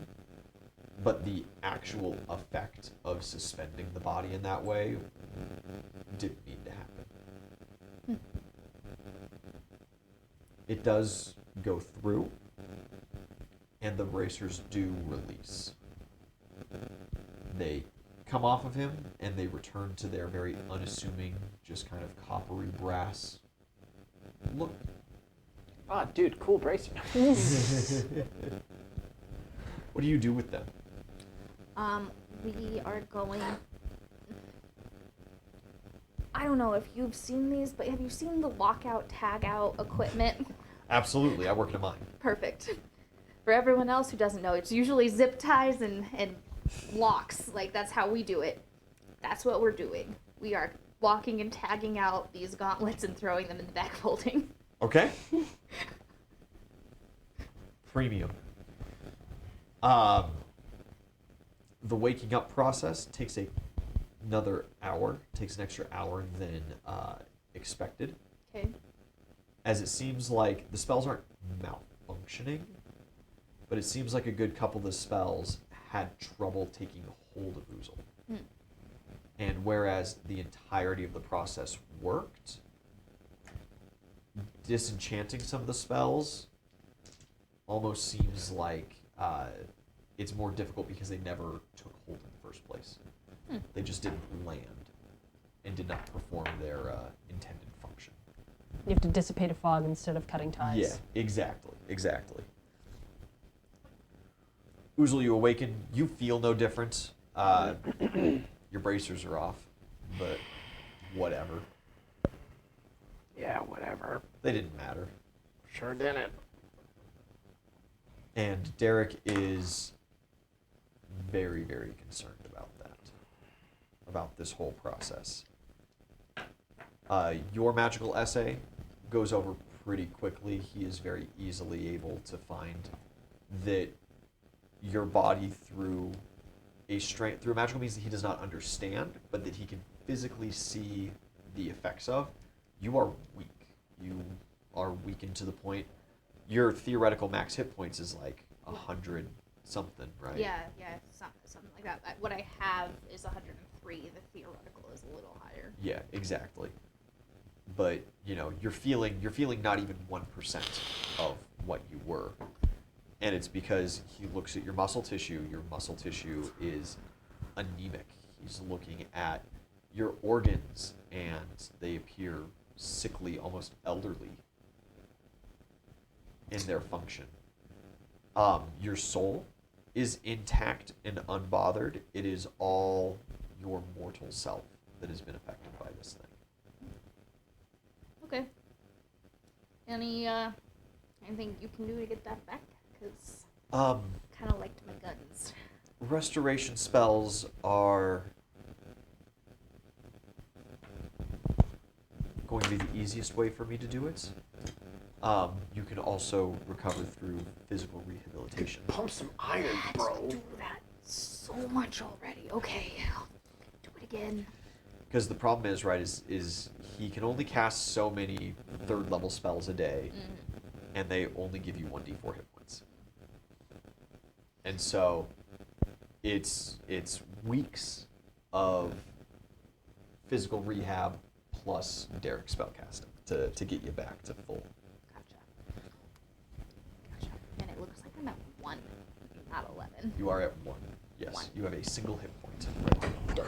But the actual effect of suspending the body in that way didn't need to happen. It does go through, and the bracers do release. They come off of him, and they return to their very unassuming, just kind of coppery brass look. Ah, dude, cool bracer. What do you do with them? We are going. I don't know if you've seen these, but have you seen the lockout, tagout equipment? Absolutely, I work in a mine. Perfect. For everyone else who doesn't know, it's usually zip ties and locks. Like, that's how we do it. That's what we're doing. We are locking and tagging out these gauntlets and throwing them in the back folding. Okay. Premium. The waking up process takes another hour, takes an extra hour than expected, Okay. as it seems like the spells aren't malfunctioning, but it seems like a good couple of the spells had trouble taking hold of Uzul. And whereas the entirety of the process worked, disenchanting some of the spells almost seems like it's more difficult because they never took hold in the first place. They just didn't land and did not perform their intended function. You have to dissipate a fog instead of cutting ties. Yeah, exactly. Uzul, you awaken. You feel no difference. Your bracers are off, but whatever. Yeah, whatever. They didn't matter. Sure didn't. And Derek is very, very concerned about that, about this whole process. Your magical essay goes over pretty quickly. He is very easily able to find that your body through a magical means that he does not understand, but that he can physically see the effects of. You are weak. You are weakened to the point. Your theoretical max hit points is like 100 something, right? Yeah, something like that. What I have is 103. The theoretical is a little higher. Yeah, exactly. But you're feeling not even 1% of what you were, and it's because he looks at your muscle tissue. Your muscle tissue is anemic. He's looking at your organs, and they appear sickly, almost elderly in their function. Your soul is intact and unbothered. It is all your mortal self that has been affected by this thing. Okay. Anything you can do to get that back? Because kind of liked my guns. Restoration spells are going to be the easiest way for me to do it. You can also recover through physical rehabilitation. Pump some iron, Let's bro. do that so much already. Okay, I'll do it again. Because the problem is, right, is he can only cast so many third level spells a day, and they only give you 1d4 hit points. And so it's weeks of physical rehab plus Derek spellcasting to get you back to full. Gotcha. And it looks like I'm at 1, not 11. You are at 1. Yes, 1. you have a single hit point right there.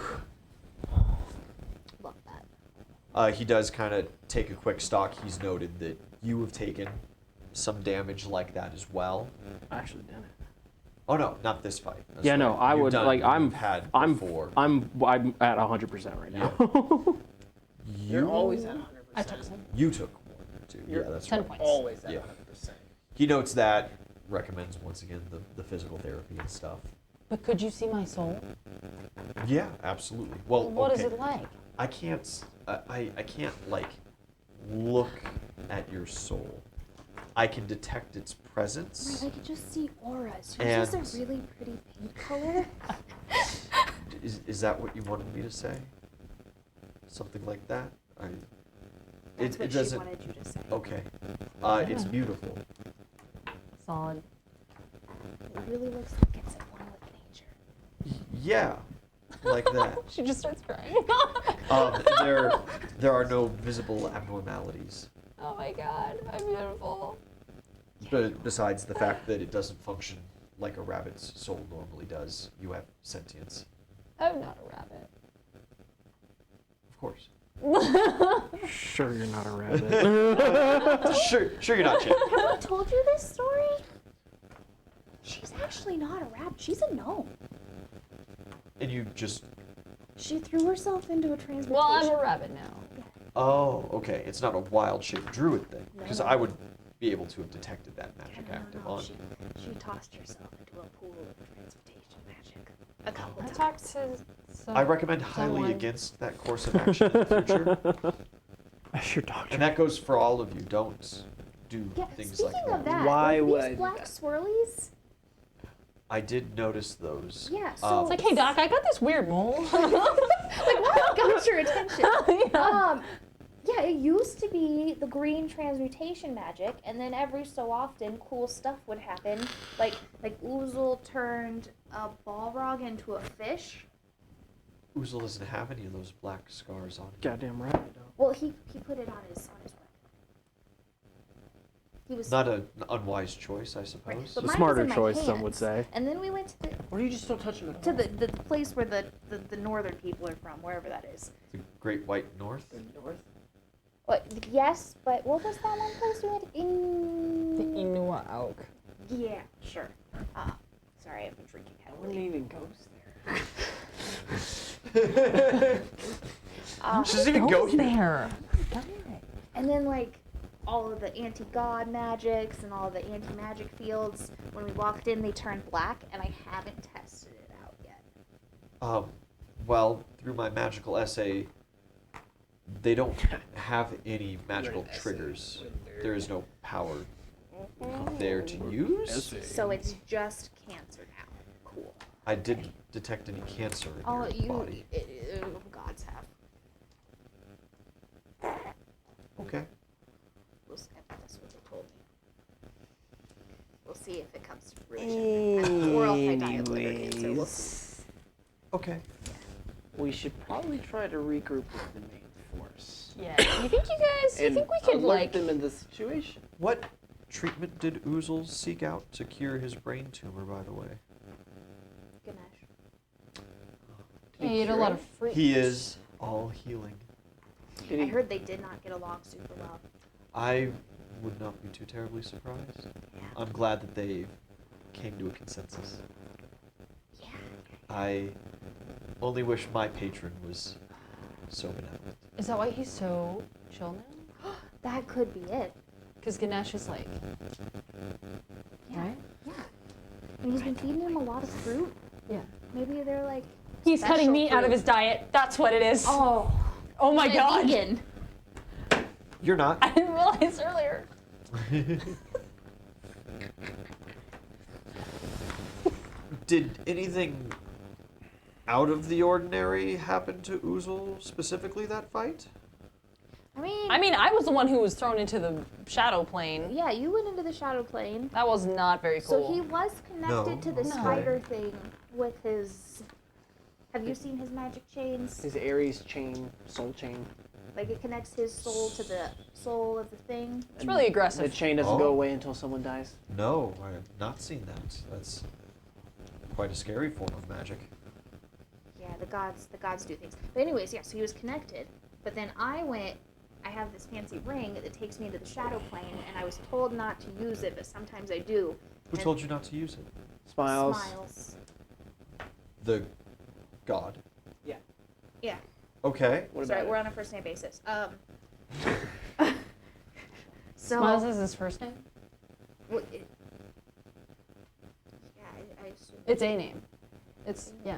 Love that. He does kind of take a quick stock. He's noted that you have taken some damage like that as well. I actually done it. Oh no, not this fight. That's Yeah, no, right. I You've would done- like. you've I'm had I'm before. I'm at 100% right now. You're always at 100%. I took some. You took 1 or 2. You're Yeah, that's 10 right. points. Always at Yeah. 100%. He notes that, recommends once again the physical therapy and stuff. But could you see my soul? Yeah, absolutely. Well, What okay. is it like? I can't. I can't like look at your soul. I can detect its presence. Right, I could just see auras. Yours And- is a really pretty pink color. Is that what you wanted me to say? Something like that? That's It what she doesn't. wanted you to say. Okay. It's beautiful. Solid. It really looks like it's at one with nature. Yeah, like that. She just starts crying. There are no visible abnormalities. Oh my god, I'm beautiful. But besides the fact that it doesn't function like a rabbit's soul normally does, you have sentience. I'm not a rabbit. Of course. Sure, you're not a rabbit. Sure you're not, Chip. Have I told you this story? She's actually not a rabbit. She's a gnome. And you just. She threw herself into a transportation. Well, I'm a rabbit now. Oh, okay. It's not a wild shaped druid thing. Because No. I would be able to have detected that magic active No, on. she tossed herself into a pool of transportation magic a couple I times. talked to I recommend highly someone. against that course of action in the future. That's your doctor. And that goes for all of you. Don't do Yeah, things speaking like that. of that, Why like would I these do black that? swirlies? I did notice those. Yeah, so It's like, hey doc, I got this weird mole. like what got your attention? Yeah. Yeah, it used to be the green transmutation magic, and then every so often cool stuff would happen. Like Uzul turned a Balrog into a fish. Uzul doesn't have any of those black scars on him. Goddamn right. I don't. Well, he put it on his weapon. He was Not an unwise choice, I right, suppose. but A mine was smarter in my choice, some hands. would say. And then we went to What are you just still touching the the place where the northern people are from, wherever that is. The Great White North. north? What? Yes, but what was that one place we went The in? Inua Auk. Yeah, sure. Sorry, I've been drinking I wouldn't heavily. even goes there. She doesn't even go here. there. And then like all of the anti-god magics and all the anti-magic fields, when we walked in, they turned black, and I haven't tested it out yet. Well, through my magical essay, they don't have any magical An essay triggers. with their- There is no power there to use. So it's just cancer now. Cool. I didn't detect any cancer in Oh, your body. gods have. Okay. We'll see. That's what they told me. We'll see if it comes to fruition. Or else I die of liver cancer. We'll see. Okay. We should probably try to regroup with the main force. Yeah. You think you guys? You And think we could alert like? them in the situation? What treatment did Uzul seek out to cure his brain tumor, by the way? Ganesh. Yeah, he ate a lot of fruit. He is all healing. Did I he? heard they did not get along super well. I would not be too terribly surprised. Yeah. I'm glad that they came to a consensus. Yeah. I only wish my patron was so benevolent. Is that why he's so chill now? That could be it. Because Ganesh is like, Yeah. right? Yeah. And he's been feeding him a lot of fruit. Yeah. Maybe they're like. He's cutting special meat out of fruit. his diet. That's what it is. Oh. Oh my I'm a god. vegan. You're not. I didn't realize earlier. Did anything out of the ordinary happen to Uzul specifically that fight? I mean, I was the one who was thrown into the shadow plane. yeah, you went into the shadow plane. That was not very cool. So he was connected No. to the No. spider thing with his. Have you seen his magic chains? His Aries chain, soul chain. Like it connects his soul to the soul of the thing. It's really The aggressive. chain doesn't Oh. go away until someone dies. No, I have not seen that. That's quite a scary form of magic. Yeah, the gods do things. But anyways, yeah, so he was connected. But then I have this fancy ring that takes me to the shadow plane, and I was told not to use it, but sometimes I do. Who And told you not to use it? Smiles. Smiles. The god. Yeah. Okay. What Sorry, about we're it? on a first name basis. So. Smiles is his first name? Well, yeah, I assume. It's a name. It's, yeah.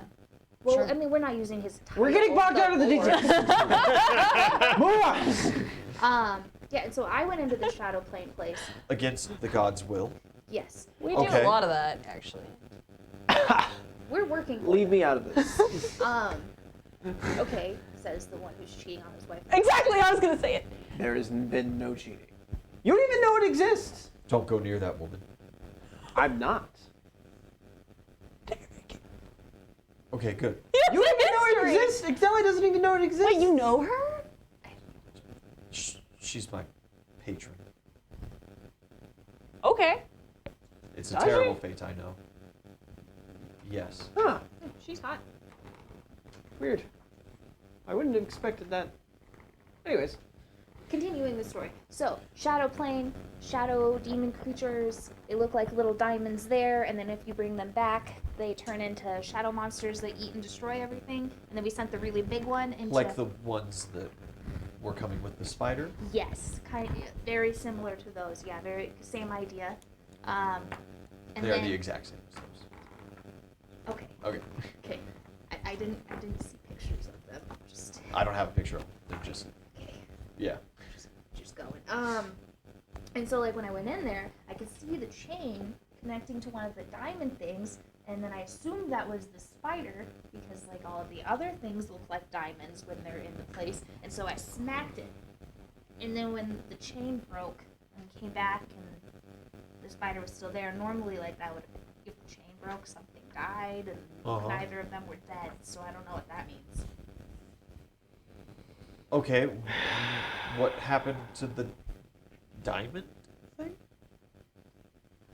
Well, sure. I mean, we're not using his title. We're getting bogged down in the Lord. details. Move on. Yeah, and so I went into the shadow plane place. Against the god's will. Yes. We Okay. do a lot of that, actually. we're working. for Leave it. me out of this. Okay, says the one who's cheating on his wife. Exactly, I was gonna say it. There has been no cheating. You don't even know it exists. Don't go near that woman. I'm not. Okay, good. You don't even know it history. exists. Excelli doesn't even know it exists. Wait, you know her? She's my patron. Okay. It's a Does terrible she? fate, I know. Yes. Huh. She's hot. Weird. I wouldn't have expected that. Anyways. Continuing the story. So, shadow plane, shadow demon creatures, they look like little diamonds there, and then if you bring them back, they turn into shadow monsters that eat and destroy everything. And then we sent the really big one into... Like the ones that were coming with the spider? Yes, very similar to those. Yeah, very same idea. And They are then, the exact same as those. Okay, Okay. okay. I didn't see pictures of them. Just I don't have a picture of them. They're just, okay. yeah. Just going. And so like when I went in there, I could see the chain connecting to one of the diamond things, and then I assumed that was the spider because like all of the other things look like diamonds when they're in the place, and so I smacked it. And then when the chain broke and came back and the spider was still there, normally like that would, if the chain broke, something died, and neither of them were dead. So I don't know what that means. Okay. What happened to the diamond thing?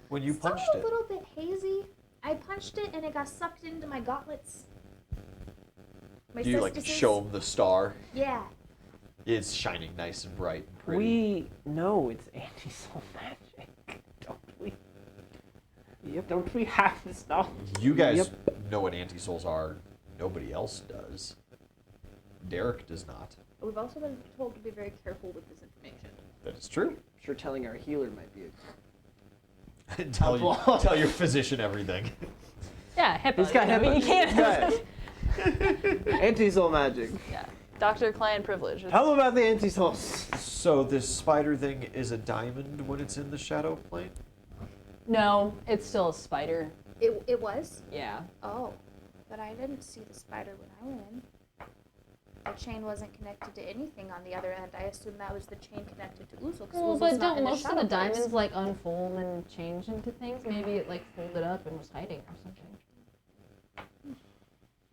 When you punched Still a it? little bit hazy. I punched it and it got sucked into my gauntlets. My Do you like cestices. show them the star? Yeah. It's shining nice and bright and pretty. We know it's anti-soul magic, don't we? Yep. Don't we have this knowledge? You guys Yep. know what anti-souls are. Nobody else does. Derek does not. We've also been told to be very careful with this information. That is true. Sure, telling our healer might be a... tell your physician everything. Yeah, HIPAA. He's got you know, HIPAA. You can't. Anti-soul magic. Yeah. Doctor-client privilege. It's- Tell them about the anti-souls. So this spider thing is a diamond when it's in the shadow plane? No, it's still a spider. It was? Yeah. Oh. But I didn't see the spider when I went in. The chain wasn't connected to anything on the other end. I assumed that was the chain connected to Uzul. Well, but don't most of the diamonds like unfold and change into things? Maybe it like folded up and was hiding or something.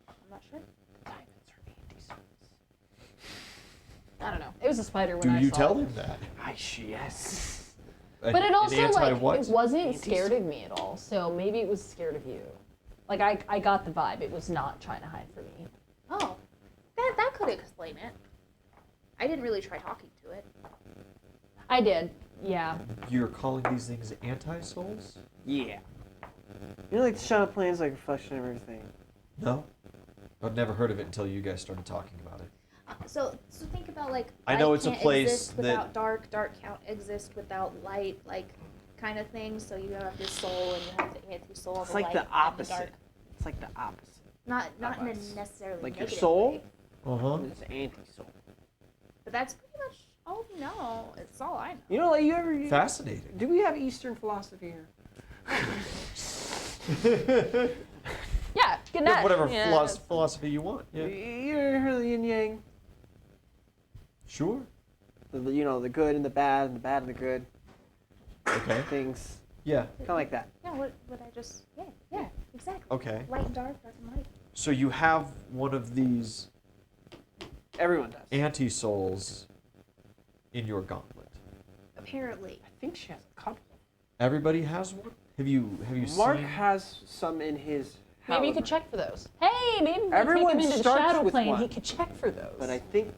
I'm not sure. Diamonds are anti-souls. I don't know. It was a spider when Do I you saw tell it. him that? Yes. But it also like what? it wasn't scared of me at all. So maybe it was scared of you. Like I got the vibe. It was not trying to hide from me. Oh. That could explain it. I didn't really try talking to it. I did. Yeah. You're calling these things anti-souls? Yeah. You know, like the shadow plane's like a reflection of everything. No. I've never heard of it until you guys started talking about it. So think about like I know light it's a can't place exist that- without dark can't exist without light, like kind of thing. So you have this soul and you have the anti-soul. It's the like light the and opposite. dark. It's like the opposite. Not in a Opposite. necessarily Like your negative soul? way. Uh-huh. It's anti-soul. But that's pretty much all we know. It's all I know. You know, like you ever... Fascinating. Do we have Eastern philosophy here? Yeah. Good night. Whatever Yeah. philosophy you want. Yeah. You ever heard of the yin yang? Sure. You know, the good and the bad and the good Okay. things. Yeah. Kind of like that. Yeah, what I just yeah, exactly. Okay. Light and dark, dark and light. So you have one of these Everyone does. anti-souls in your gauntlet. Apparently. I think she has a couple. Everybody has one? Have you Mark seen? has some in his Maybe you halberd, could check for those. Hey, maybe if we Everyone take him into the starts shadow with plane, one. he could check for those. But I think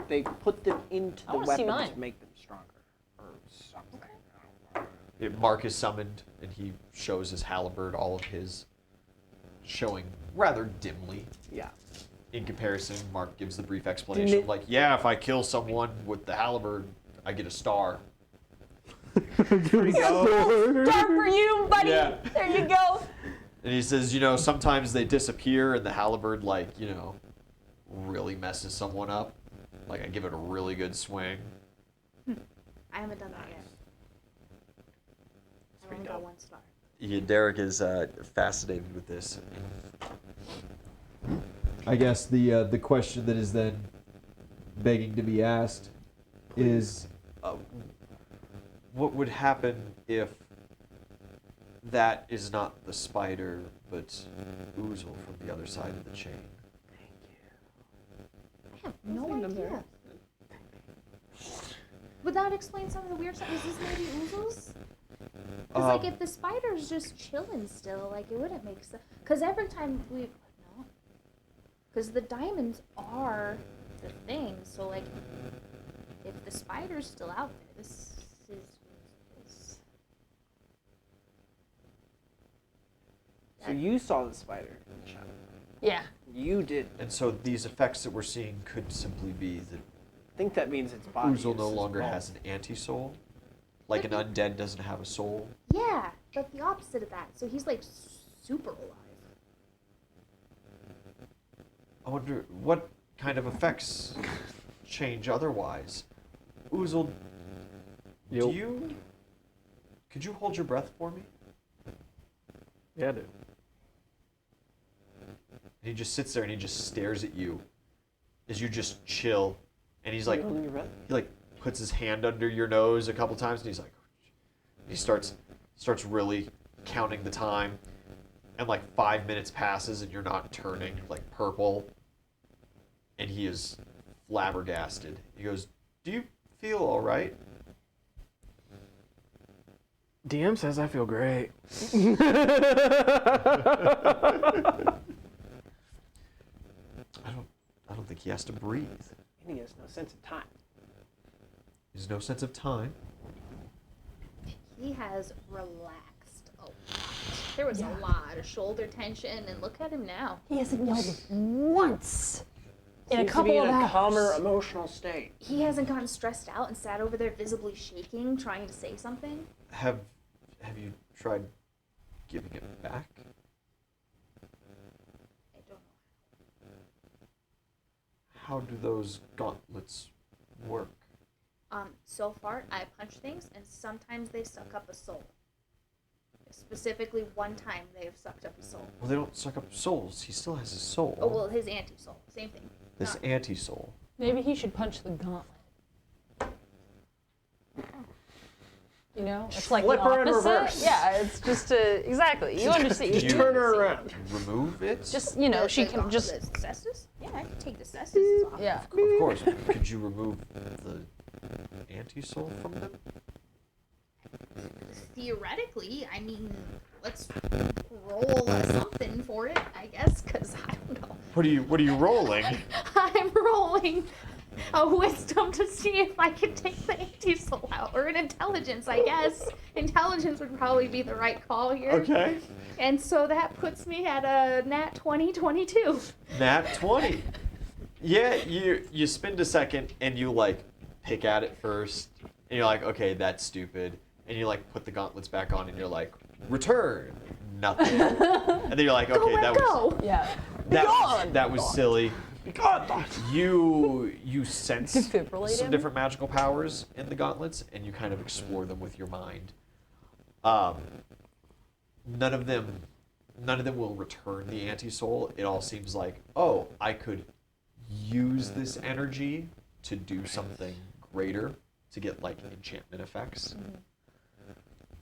they put them into I the wanna see weapon mine. to make them stronger. Or something. Mark is summoned, and he shows his halberd, all of his showing rather dimly. Yeah. In comparison, Mark gives the brief explanation, like, yeah, if I kill someone with the halberd, I get a star. Pretty go. Start for you, buddy. Yeah. There you go. And he says, you know, sometimes they disappear, and the halberd, like, you know, really messes someone up. Like, I give it a really good swing. I haven't done that yet. I've only got one star. Yeah, Derek is fascinated with this. I guess the question that is then begging to be asked is, what would happen if that is not the spider, but Uzul from the other side of the chain? I have no Nothing to idea. there. Would that explain some of the weird stuff? Is this maybe Uzul's? Because, Um, like, if the spider's just chilling still, like, it wouldn't make sense. Because every time we. No. Because the diamonds are the thing. So, like, if the spider's still out there, this is. So you saw the spider in the shadow. Yeah. You did. And so these effects that we're seeing could simply be that I think that means its body. Uzul no is longer small. has an anti-soul. Like an undead doesn't have a soul. Yeah, but the opposite of that. So he's, like, super alive. I wonder what kind of effects change otherwise. Uzul, Yo. could you hold your breath for me? Yeah, dude. And he just sits there and he just stares at you as you just chill. And he's like, Holding your breath? he like puts his hand under your nose a couple times and he's like, he starts really counting the time. And like 5 minutes passes and you're not turning like purple. And he is flabbergasted. He goes, "Do you feel all right?" DM says I feel great. I don't think he has to breathe. And he has no sense of time. There's no sense of time. He has relaxed a lot. There was a lot of shoulder tension, and look at him now. He hasn't yelled once in a Seems to couple be of in a hours. calmer emotional state. He hasn't gotten stressed out and sat over there visibly shaking, trying to say something. Have you tried giving it back? I don't know. How do those gauntlets work? So far, I punch things, and sometimes they suck up a soul. Specifically, one time they have sucked up a soul. Well, they don't suck up souls. He still has his soul. Oh, well, his anti-soul. Same thing. This Not- anti-soul. Maybe he should punch the gauntlet. You know, it's like Flip the her in opposite. reverse. Yeah, it's just a exactly. You understand? Did you Turn her around. remove it? Just you know, The- she the can just The cestus? Yeah, I can take the cestus off. yeah. Of course. Could you remove the anti-soul from them? Theoretically, I mean, let's roll something for it, I guess, because I don't know. What are you rolling? I'm rolling a wisdom to see if I can take the anti-soul out, or an intelligence, I guess. Intelligence would probably be the right call here. Okay. And so that puts me at a nat 2022. Nat 20. Yeah, you spend a second and you like pick at it first, and you're like, okay, that's stupid, and you like put the gauntlets back on, and you're like, return, nothing, and then you're like, okay, Go, that let was go. Yeah. that was silly. You sense Defibrillate some him? different magical powers in the gauntlets, and you kind of explore them with your mind. None of them will return the anti-soul. It all seems like, oh, I could use this energy to do something greater, to get like enchantment effects.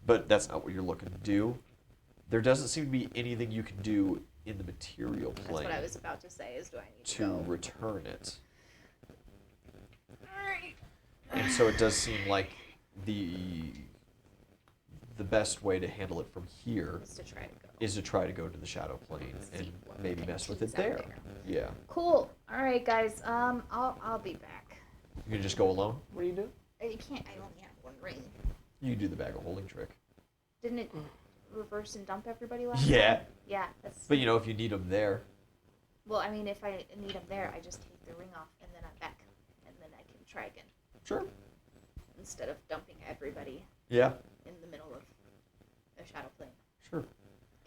But that's not what you're looking to do. There doesn't seem to be anything you can do in the material That's plane what I was about to say, is do I need to to go? return it. And so it does seem like the best way to handle it from here Is to try to go. is to try to go to the shadow plane and See what maybe kind of mess with it keys out there. there. Yeah. Cool. All right, guys. I'll be back. You can just go alone. What do you do? You can't. I only have one ring. You do the bag of holding trick. Didn't it reverse and dump everybody last Yeah. time? Yeah. That's. But you know, if you need them there, Well, I mean, if I need them there, I just take the ring off and then I'm back, and then I can try again sure. instead of dumping everybody Yeah, in the middle of a shadow plane. sure.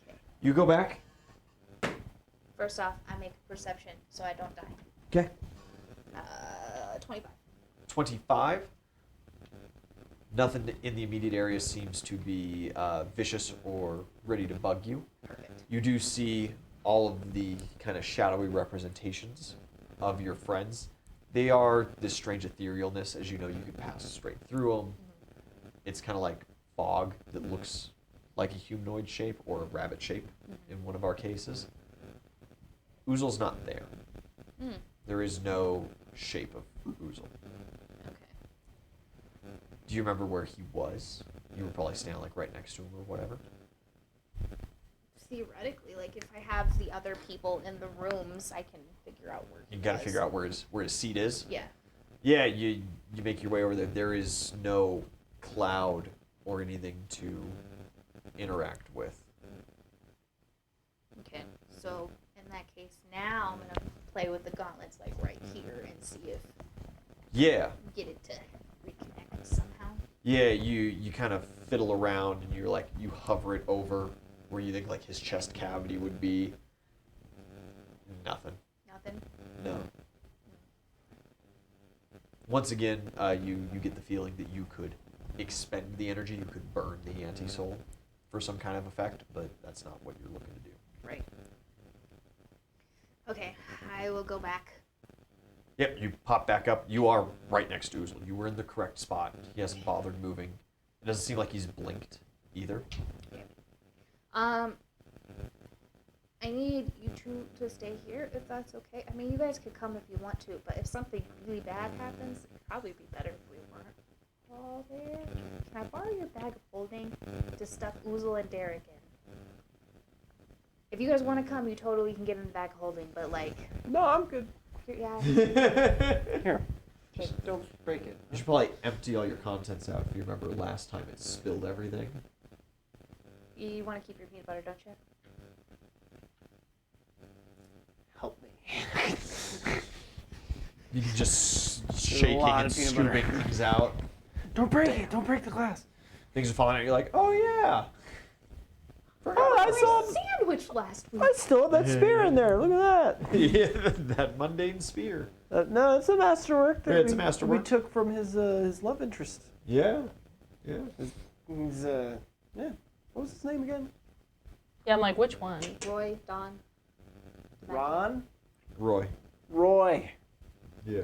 Okay. You go back. First off, I make perception so I don't die. Okay. 25. 25. Nothing in the immediate area seems to be vicious or ready to bug you. Perfect. You do see all of the kind of shadowy representations of your friends. They are this strange etherealness. As you know, you can pass straight through them. It's kind of like fog that looks like a humanoid shape or a rabbit shape in one of our cases. Uzul's not there. Mm. There is no shape of Uzul. Okay. Do you remember where he was? You were probably standing like right next to him or whatever. Theoretically, like if I have the other people in the rooms, I can figure out where. You gotta figure out where his seat is. Yeah. Yeah, you make your way over there. There is no cloud or anything to interact with. Okay. So in that case, now I'm gonna play with the gauntlets like right here and see if Yeah. get it to reconnect somehow. Yeah, you kind of fiddle around and you hover it over where you think like his chest cavity would be. Nothing. Nothing. No. Once again, you get the feeling that you could expend the energy, you could burn the anti-soul for some kind of effect, but that's not what you're looking to do. Right. Okay, I will go back. Yep, you pop back up. You are right next to Uzul. You were in the correct spot. He hasn't bothered moving. It doesn't seem like he's blinked either. I need you two to stay here if that's okay. I mean, you guys could come if you want to, but if something really bad happens, it'd probably be better if we weren't all there. Can I borrow your bag of holding to stuff Uzul and Derek in? If you guys want to come, you totally can get in the bag of holding, but like, No, I'm good. yeah. Here. Just don't break it. You should probably empty all your contents out if you remember last time it spilled everything. You want to keep your peanut butter, don't you? Help me. You can just a shaking lot and of peanut butter. scooping things out. Don't break it. Don't break the glass. Things are falling out. You're like, oh yeah. Oh, I saw. Sandwich last week. I still have that spear in there. Look at Yeah, that mundane spear. that. No, it's a masterwork. That Yeah, it's a we masterwork. took from his love interest. Yeah. Yeah. He's yeah. What was his name again? Yeah, I'm like, which one? Roy, Don. Ron. Roy. Roy. Yeah.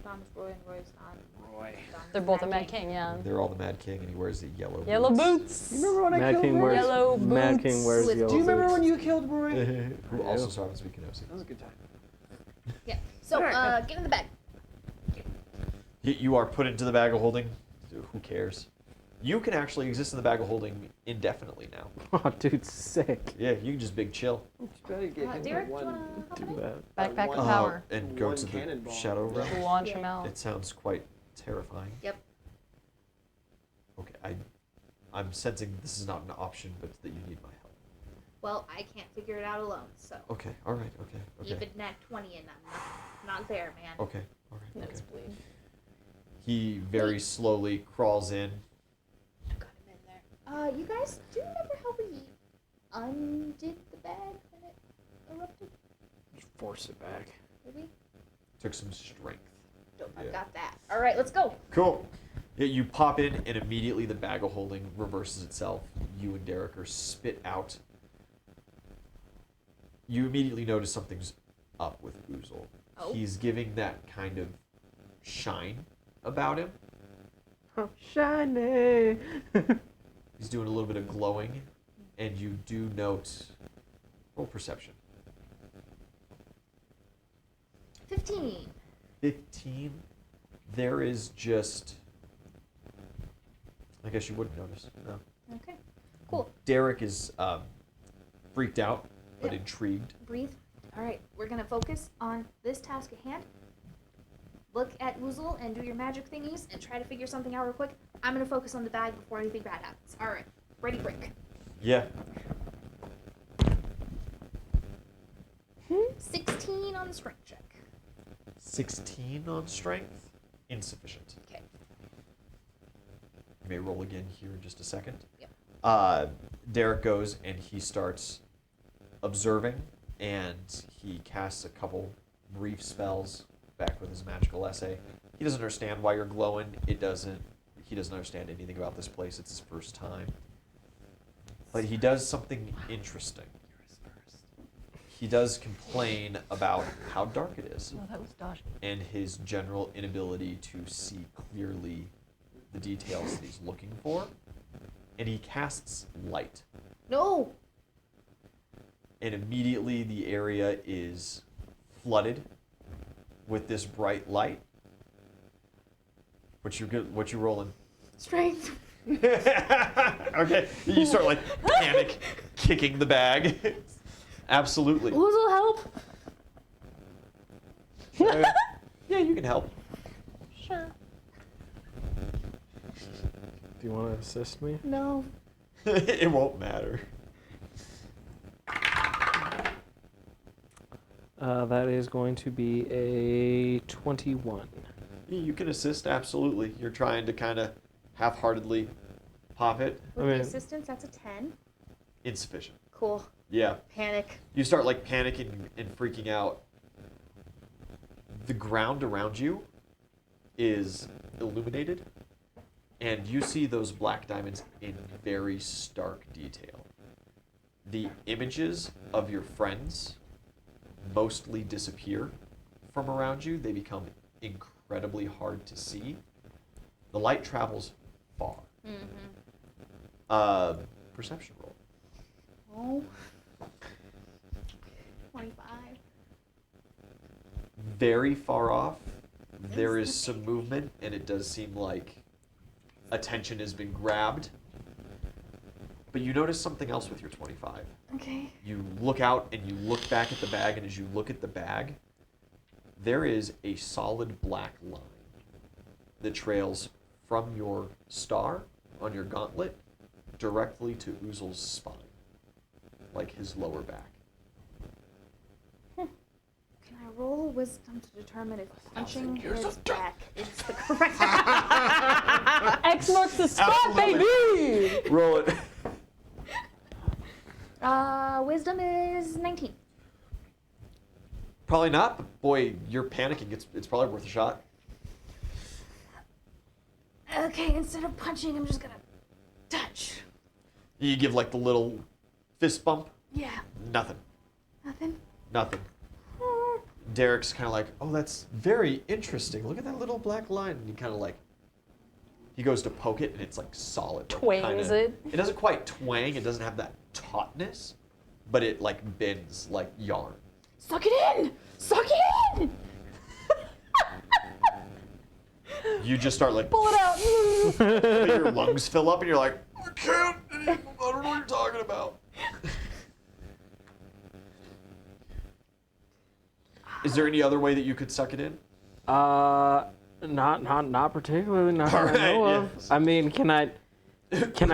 Don's Roy and Roy's Don. Roy. Don's They're both a Mad Mad King, yeah. They're all the Mad King, and he wears the yellow. Yellow boots. You remember when I Mad killed King Roy? wears Yellow Mad boots. King wears With- yellow Do you remember boots. when you killed Roy? Who also saw him speaking of. That was a good time. Yeah. So, Alright. get in the bag. You are put into the bag of holding. Who cares? You can actually exist in the bag of holding indefinitely now. Oh, dude, sick. Yeah, you can just big chill. You better get him Derek, do you one. wanna help Do me? that. Backpack one- of power. And go One to the cannonball. shadow realm. Launch Yeah. him out. It sounds quite terrifying. Yep. Okay, I'm sensing this is not an option, but that you need my help. Well, I can't figure it out alone, so Okay, all right, okay, okay, even at 20 and I'm not there, man. okay, all right. Okay. Nosebleed. He very slowly crawls in. I got him in there. You guys, do you remember how we undid the bag when it erupted? Just force it back. Maybe? Took some strength. Dope, Yeah. I've got that. All right, let's go. Cool. Yeah, you pop in, and immediately the bag of holding reverses itself. You and Derek are spit out. You immediately notice something's up with Uzul. Oh. He's giving that kind of shine about him. Oh, shiny. He's doing a little bit of glowing, and you do note. Roll perception. 15. 15. There is just. I guess you wouldn't notice. No. Okay. Cool. Derek is freaked out, but Yep. intrigued. Breathe. All right, we're going to focus on this task at hand. Look at Uzul and do your magic thingies and try to figure something out real quick. I'm going to focus on the bag before anything bad happens. All right. Ready, break. Yeah. 16 on the strength check. 16 on strength. Insufficient. Okay. You may roll again here in just a second. Yep. Derek goes and he starts observing, and he casts a couple brief spells back with his magical essay. He doesn't understand why you're glowing. It doesn't. He doesn't understand anything about this place. It's his first time. But he does something interesting. He does complain about how dark it is Oh, that was dodgy. and his general inability to see clearly the details that he's looking for. And he casts light. No. And immediately the area is flooded with this bright light. What you rolling? Strength. Okay, you start like panic kicking the bag. Absolutely. Uzul, help. Yeah, you can help. Sure. Do you want to assist me? No. It won't matter. That is going to be a 21. You can assist, absolutely. You're trying to kind of half-heartedly pop it. With I mean- the assistance, that's a 10. Insufficient. Cool. Yeah. Panic. You start like panicking and freaking out. The ground around you is illuminated, and you see those black diamonds in very stark detail. The images of your friends mostly disappear from around you. They become incredibly hard to see. The light travels far. Perception roll. Oh. 25. Very far off, there is some movement, and it does seem like attention has been grabbed. But you notice something else with your 25. Okay. You look out and you look back at the bag, and as you look at the bag, there is a solid black line that trails from your star on your gauntlet directly to Uzul's spine, like his lower back. Can I roll wisdom to determine if punching his back is the correct? X marks the spot, Absolutely. baby! Roll it. Wisdom is 19. Probably not, but boy, you're panicking. It's probably worth a shot. Okay, instead of punching, I'm just gonna touch. You give like the little fist bump. Yeah. Nothing. Nothing. Nothing. Derek's kind of like, oh, that's very interesting. Look at that little black line. And he kind of like, he goes to poke it, and it's like solid. Twangs kinda, it. It doesn't quite twang. It doesn't have that tautness, but it like bends like yarn. Suck it in! Suck it in! You just start like, Pull it out. your lungs fill up, and you're like, I can't. I don't know what you're talking about. Is there any other way that you could suck it in? Not particularly. Not that I know Alright, of. yes. I mean, can I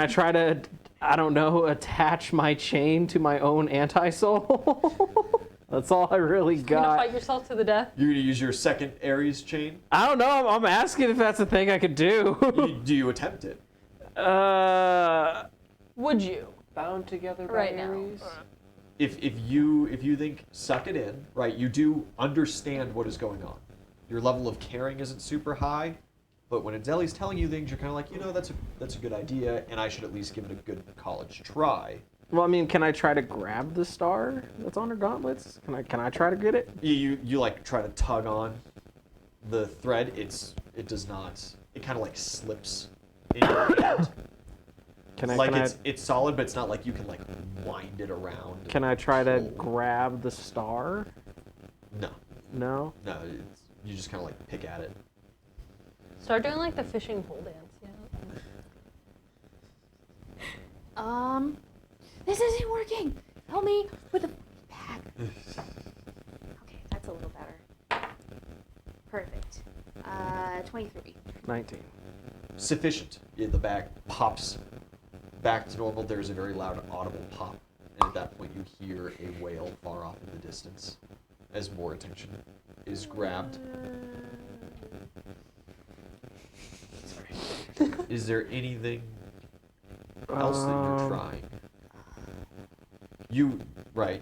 try to, I don't know, attach my chain to my own anti-soul? That's all I really You gonna got. fight yourself to the death? You're gonna use your second Ares chain. I don't know. I'm asking if that's a thing I could do. Do you attempt it? Would you? Bound together by Right now. Ares. If you think suck it in, right? You do understand what is going on. Your level of caring isn't super high, but when Adeli's telling you things, you're kind of like, that's a good idea, and I should at least give it a good college try. Well, I mean, can I try to grab the star that's on her gauntlets? Can I try to get it? You like try to tug on the thread. It does not. It kind of like slips in your hand. It's solid, but it's not like you can like wind it around. Can I try to Pull. grab the star? No, No. you just kind of like pick at it. Start doing like the fishing pole dance. Yeah. This isn't working. Help me with the bag. Okay, that's a little better. Perfect. 23. 19. Sufficient. Yeah, the bag pops back to normal. There's a very loud, audible pop, and at that point, you hear a wail far off in the distance as more attention is grabbed. Is there anything else that you're trying? Right.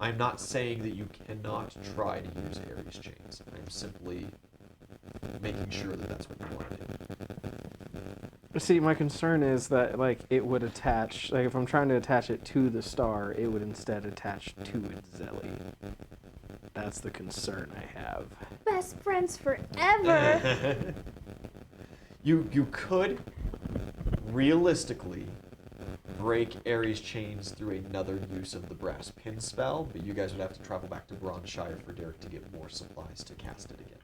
I'm not saying that you cannot try to use Ares chains. I'm simply making sure that that's what you want to do. See, my concern is that like it would attach. Like if I'm trying to attach it to the star, it would instead attach to its zelly. That's the concern I have. Best friends forever. You could realistically break Ares' chains through another use of the brass pin spell, but you guys would have to travel back to Bronshire for Derek to get more supplies to cast it again.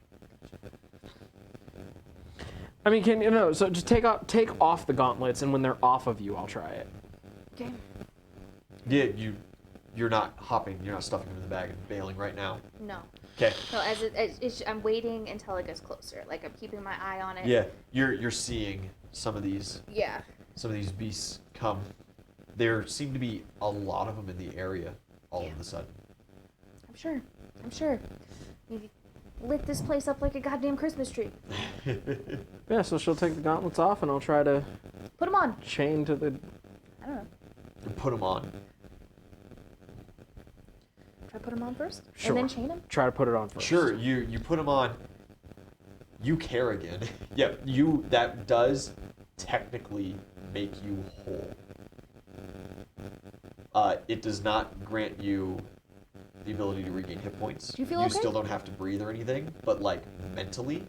I mean, so just take off the gauntlets, and when they're off of you, I'll try it. Okay. Yeah, you're not hopping, you're not stuffing them in the bag and bailing right now. No. Okay. No, I'm waiting until it gets closer. Like I'm keeping my eye on it. Yeah, you're seeing some of these Yeah. beasts come. There seem to be a lot of them in the area all of a sudden. I'm sure. You lit this place up like a goddamn Christmas tree. Yeah, so she'll take the gauntlets off, and I'll try to Put them on. chain to the. I don't know. Put them on. Try put them on first, Sure. and then chain them. Try to put it on first. Sure, you put them on. You Kerrigan. Yep, that does technically make you whole. It does not grant you the ability to regain hit points. Do you feel You okay? still don't have to breathe or anything, but like mentally,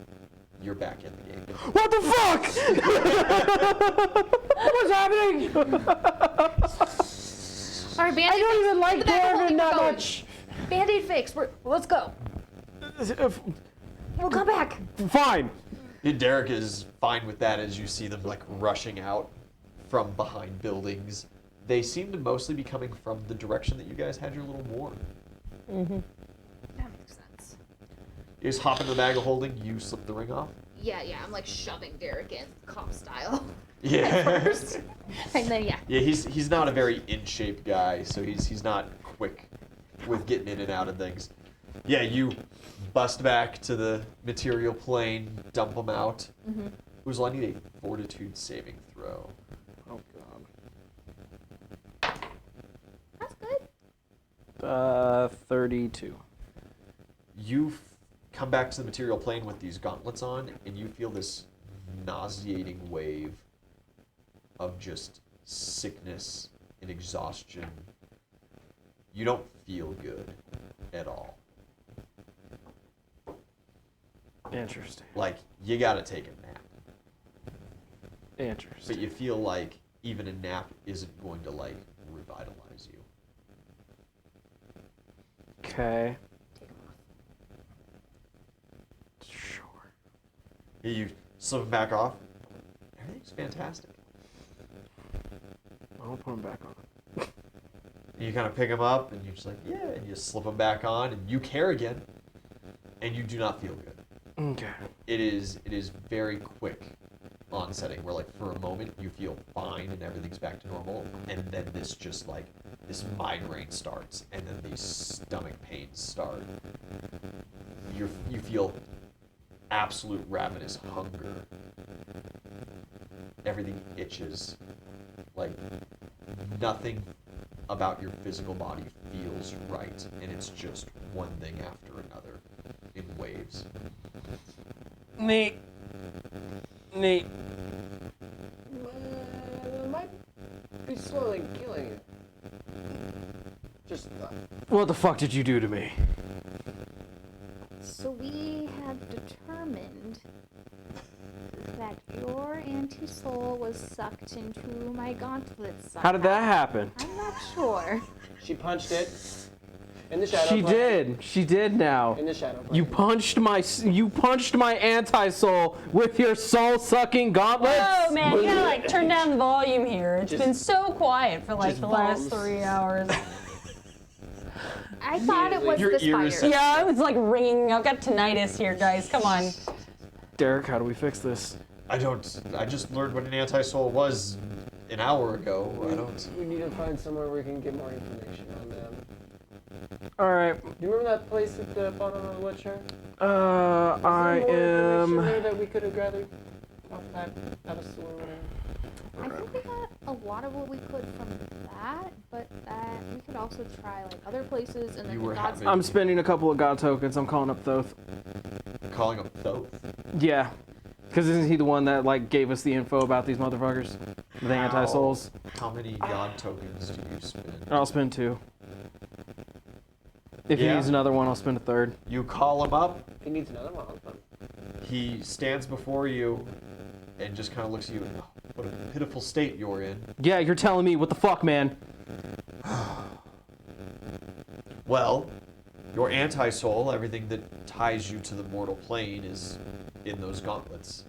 you're back in the game. What the fuck? What's happening? All right, Band-Aid. I don't even like Gavin that going. much. Band-Aid fix. Let's go. We'll come back. Fine. Derek is fine with that as you see them like rushing out from behind buildings. They seem to mostly be coming from the direction that you guys had your little war. That makes sense. You just hop into the bag of holding, you slip the ring off. Yeah. I'm like shoving Derek in, cop style. Yeah. First. And then Yeah, he's not a very in shape guy, so he's not quick with getting in and out of things. Yeah, you bust back to the material plane, dump them out. Uzul, I need a fortitude saving throw. Oh god. That's good. 32. You come back to the material plane with these gauntlets on, and you feel this nauseating wave of just sickness and exhaustion. You don't feel good at all. Interesting. Like, you gotta take a nap. But Interesting. you feel like even a nap isn't going to, like, revitalize you. Okay. Take them off. Sure. You slip them back off. Everything's fantastic. I'll put them back on. And you kind of pick them up, and you're just like, yeah, and you slip them back on, and you care again, and you do not feel good. Okay. It is very quick onsetting, where like for a moment you feel fine and everything's back to normal, and then this just like this migraine starts, and then these stomach pains start. You feel absolute ravenous hunger. Everything itches. Like nothing about your physical body feels right, and it's just one thing after another in waves. Neat. Might be slowly killing it. Just What the fuck did you do to me? So we have determined that your anti-soul was sucked into my gauntlets. How did that happen? I'm not sure. she punched it in the shadow. She plane. did. She did now. In the shadow. Plane. You punched my anti-soul with your soul-sucking gauntlets. Oh man, you gotta like turn down the volume here. It's been so quiet for like just the last bombs. 3 hours. I thought it was Your the ears- spider. Yeah, it's like ringing. I've got tinnitus here, guys. Come on. Derek, how do we fix this? I just learned what an anti-soul was an hour ago. I don't. We need to find somewhere where we can get more information on them. All right. You remember that place at the bottom of the ledger? I Is there more information am. there that we could have gathered off that pedestal or whatever. I think we got a lot of what we could from that, but we could also try like other places and then You the were gods. having- I'm spending a couple of god tokens. I'm calling up Thoth. Calling up Thoth. Yeah. Because isn't he the one that like gave us the info about these motherfuckers? The anti-souls? How many god tokens do you spend? I'll spend 2. If he Yeah? needs another one, I'll spend a 3rd. You call him up. If he needs another one, I'll put- He stands before you and just kind of looks at you. Oh, what a pitiful state you're in. Yeah, you're telling me what the fuck, man? Well, your anti-soul, everything that ties you to the mortal plane, is in those gauntlets.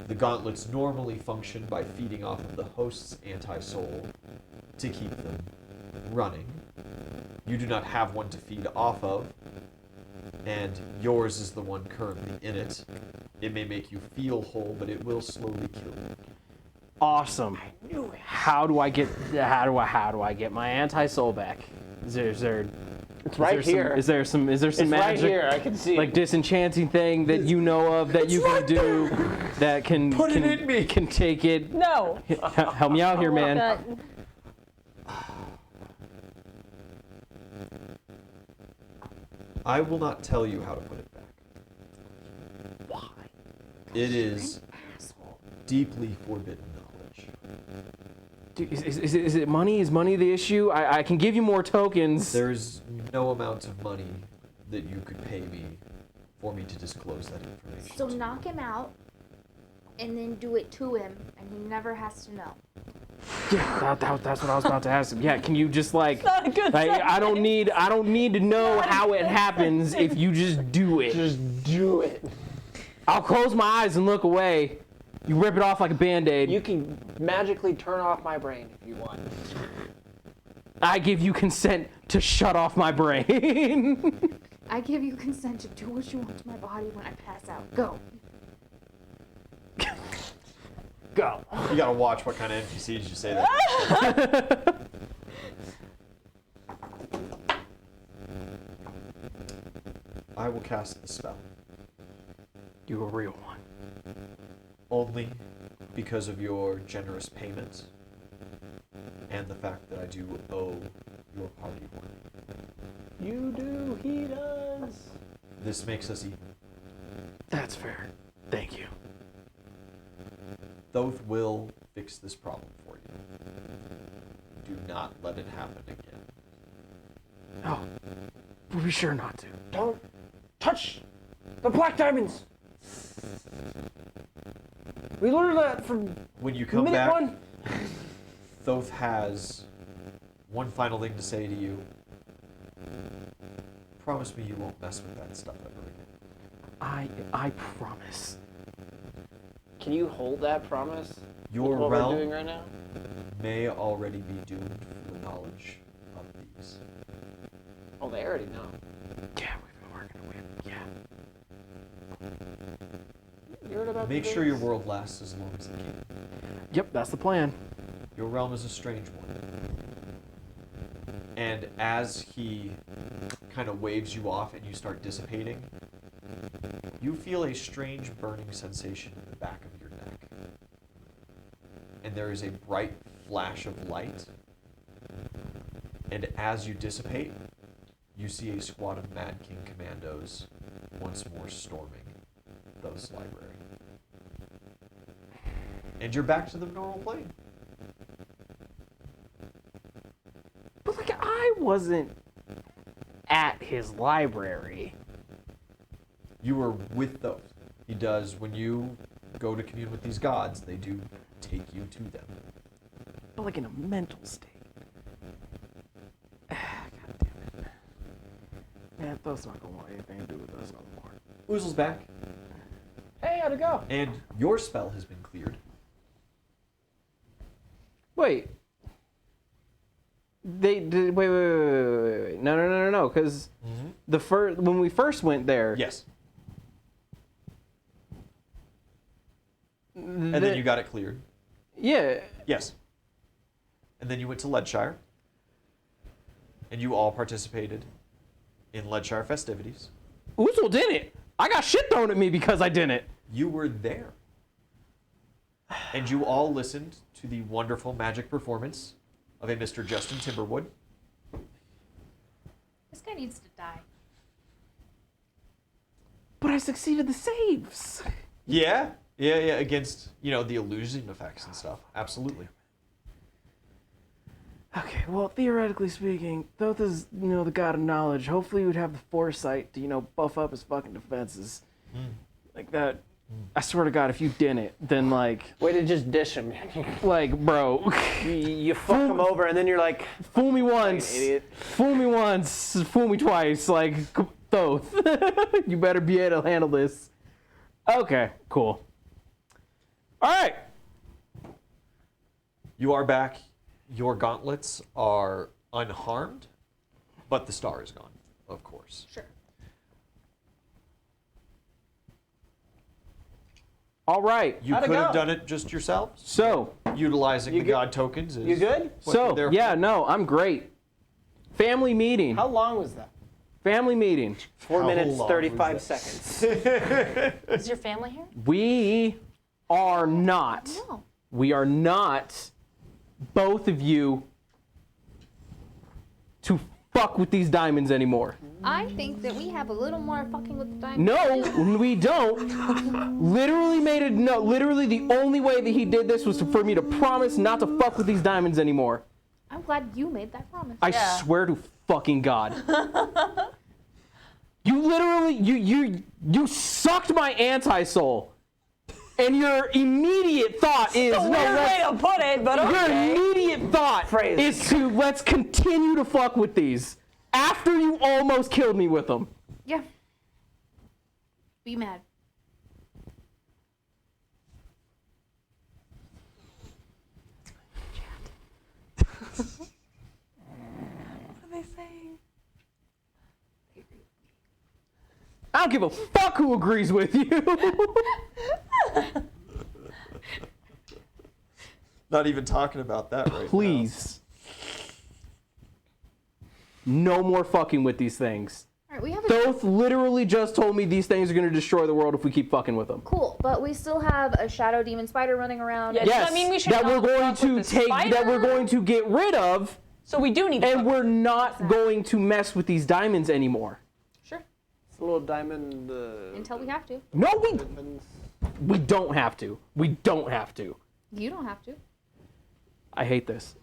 The gauntlets normally function by feeding off of the host's anti-soul to keep them running. You do not have one to feed off of, and yours is the one currently in it. It may make you feel whole, but it will slowly kill you. Awesome. How do I get my anti-soul back? Is there It's right here. Is there some It's magic? right here. I can see. Like disenchanting thing that you know of that you can do that can Put it can, in me. can take it. No. Help me out here, man. But I will not tell you how to put it back. Why? It is deeply forbidden knowledge. Dude, is it money? Is money the issue? I can give you more tokens. There's no amount of money that you could pay me for me to disclose that information. so to you. knock him out, and then do it to him, and he never has to know. Yeah, that's what I was about to ask him. Yeah, can you just like? Not a good I don't need to know how it happens if you just do it. Just do it. I'll close my eyes and look away. You rip it off like a band-aid. You can magically turn off my brain if you want. I give you consent to shut off my brain. I give you consent to do what you want to my body when I pass out. Go. Go. You gotta watch what kind of NPCs you say that. I will cast the spell. You a real one. Only because of your generous payment and the fact that I do owe your party one. You do, he does. This makes us even. That's fair. Thank you. Thoth will fix this problem for you. Do not let it happen again. Oh, we'll be sure not to. Don't touch the black diamonds. We learned that from When you come minute back, one. Thoth has one final thing to say to you. Promise me you won't mess with that stuff ever again. I promise. Can you hold that promise? Your with what realm we're doing right now? may already be doomed for the knowledge of these. Oh, they already know. Yeah, we've been working with. Yeah. You heard about Make the sure your bigs? world lasts as long as it can. Yep, that's the plan. Your realm is a strange one. And as he kind of waves you off and you start dissipating, you feel a strange burning sensation in the back of your neck. And there is a bright flash of light. And as you dissipate, you see a squad of Mad King commandos once more storming Thoth's library. And you're back to the normal plane. But like, I wasn't at his library. You were with Thoth. He does, when you go to commune with these gods, they do take you to them. But like in a mental state. God damn it. Man, Thoth's not gonna want anything to do with us no more. Uzul's back, Hey, how'd it go? and your spell has been cleared. Wait. They did. Wait. No. Because the first when we first went there. Yes. And then you got it cleared. Yeah. Yes. And then you went to Leadshire. And you all participated in Leadshire festivities. Uzul didn't. I got shit thrown at me because I didn't. You were there. And you all listened to the wonderful magic performance of a Mr. Justin Timberwood. This guy needs to die. But I succeeded the saves. Yeah? Yeah, against, the illusion effects and stuff. Absolutely. Okay, well, theoretically speaking, Thoth is, the god of knowledge. Hopefully he would have the foresight to, buff up his fucking defenses. Like that. I swear to God, if you didn't, then Way to just dish him. bro. You fuck him over, and then you're like, Fool me once. idiot. Fool me once. Fool me twice. Thoth. You better be able to handle this. Okay, cool. All right. You are back. Your gauntlets are unharmed, but the star is gone, of course. Sure. All right. You How'd it could have go? done it just yourselves, So, utilizing You the good? god tokens. Is You good? what they're so there yeah, for. no, I'm great. Family meeting. How long was that? Family meeting. 4 How minutes, long 35 was seconds. Is your family here? We are not. No. We are not, both of you, to fuck with these diamonds anymore. I think that we have a little more fucking with the diamond. No, we don't. Literally made it. No, literally the only way that he did this was for me to promise not to fuck with these diamonds anymore. I'm glad you made that promise. I Yeah. swear to fucking God. You literally, you sucked my anti-soul. And your immediate thought is, It's a weird way to put it, but your okay. immediate thought Phrase. is to let's continue to fuck with these after you almost killed me with them. Yeah. Be mad. What are they saying? I don't give a fuck who agrees with you. Not even talking about that right Please. No more fucking with these things. All right, we have a Thoth literally just told me these things are going to destroy the world if we keep fucking with them. cool, but we still have a shadow demon spider running around. Yeah, and- Does Yes, that mean we should that we're not going fuck with to the take, that we're spider? going to get rid of, So we do need to and fuck we're not going to mess with these diamonds anymore. Sure. It's a little diamond. Until we have to. No, diamonds. we don't have to. We don't have to. You don't have to. I hate this.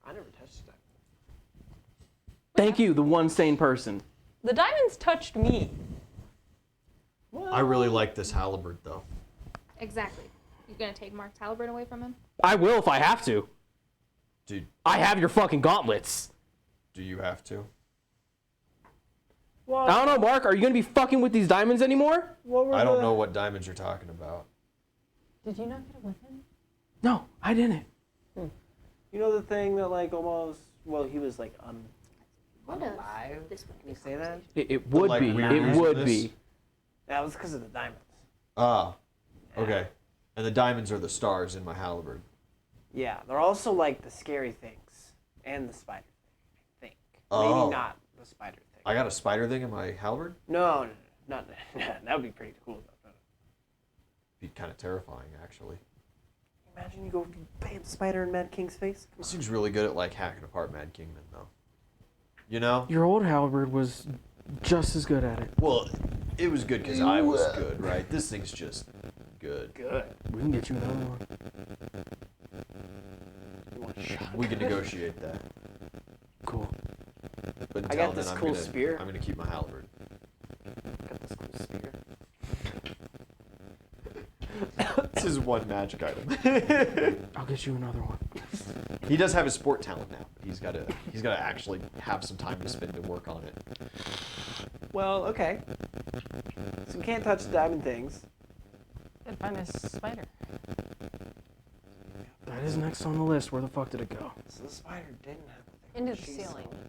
I never touched that. Thank you, the one sane person. The diamonds touched me. now. I really like this halberd, though. Exactly. You gonna take Mark's halberd away from him? I will if I have to. Dude, I have your fucking gauntlets. do you have to? Well, I don't know, Mark. Are you going to be fucking with these diamonds anymore? what were I don't the- know what diamonds you're talking about. Did you not get it with him? No, I didn't. You know the thing that almost. Well, he was What does alive. this one Can you say that? It would like, be. weird It use would of be. this? That was because of the diamonds. Ah, okay. And the diamonds are the stars in my halberd. Yeah, they're also the scary things and the spider thing. I think. Oh. Maybe not the spider thing. I got a spider thing in my halberd? No, not that would be pretty cool though. Be kind of terrifying, actually. Imagine you go bam spider in Mad King's face. This thing's really good at hacking apart Mad Kingman, though. You know? Your old halberd was just as good at it. Well, it was good because I was good, right? This thing's just good. Good. We can get you another one. You want a shot? We can negotiate that. Cool. But I until got then, this I'm cool gonna, spear. I'm gonna keep my halberd. Got this cool spear. This is one magic item. I'll get you another one. He does have his sport talent now. He's gotta actually have some time to spend to work on it. Well, okay. So we can't touch the diamond things. Gotta find this spider. That is next on the list. Where the fuck did it go? So the spider didn't have the thing Into that the she ceiling. saw.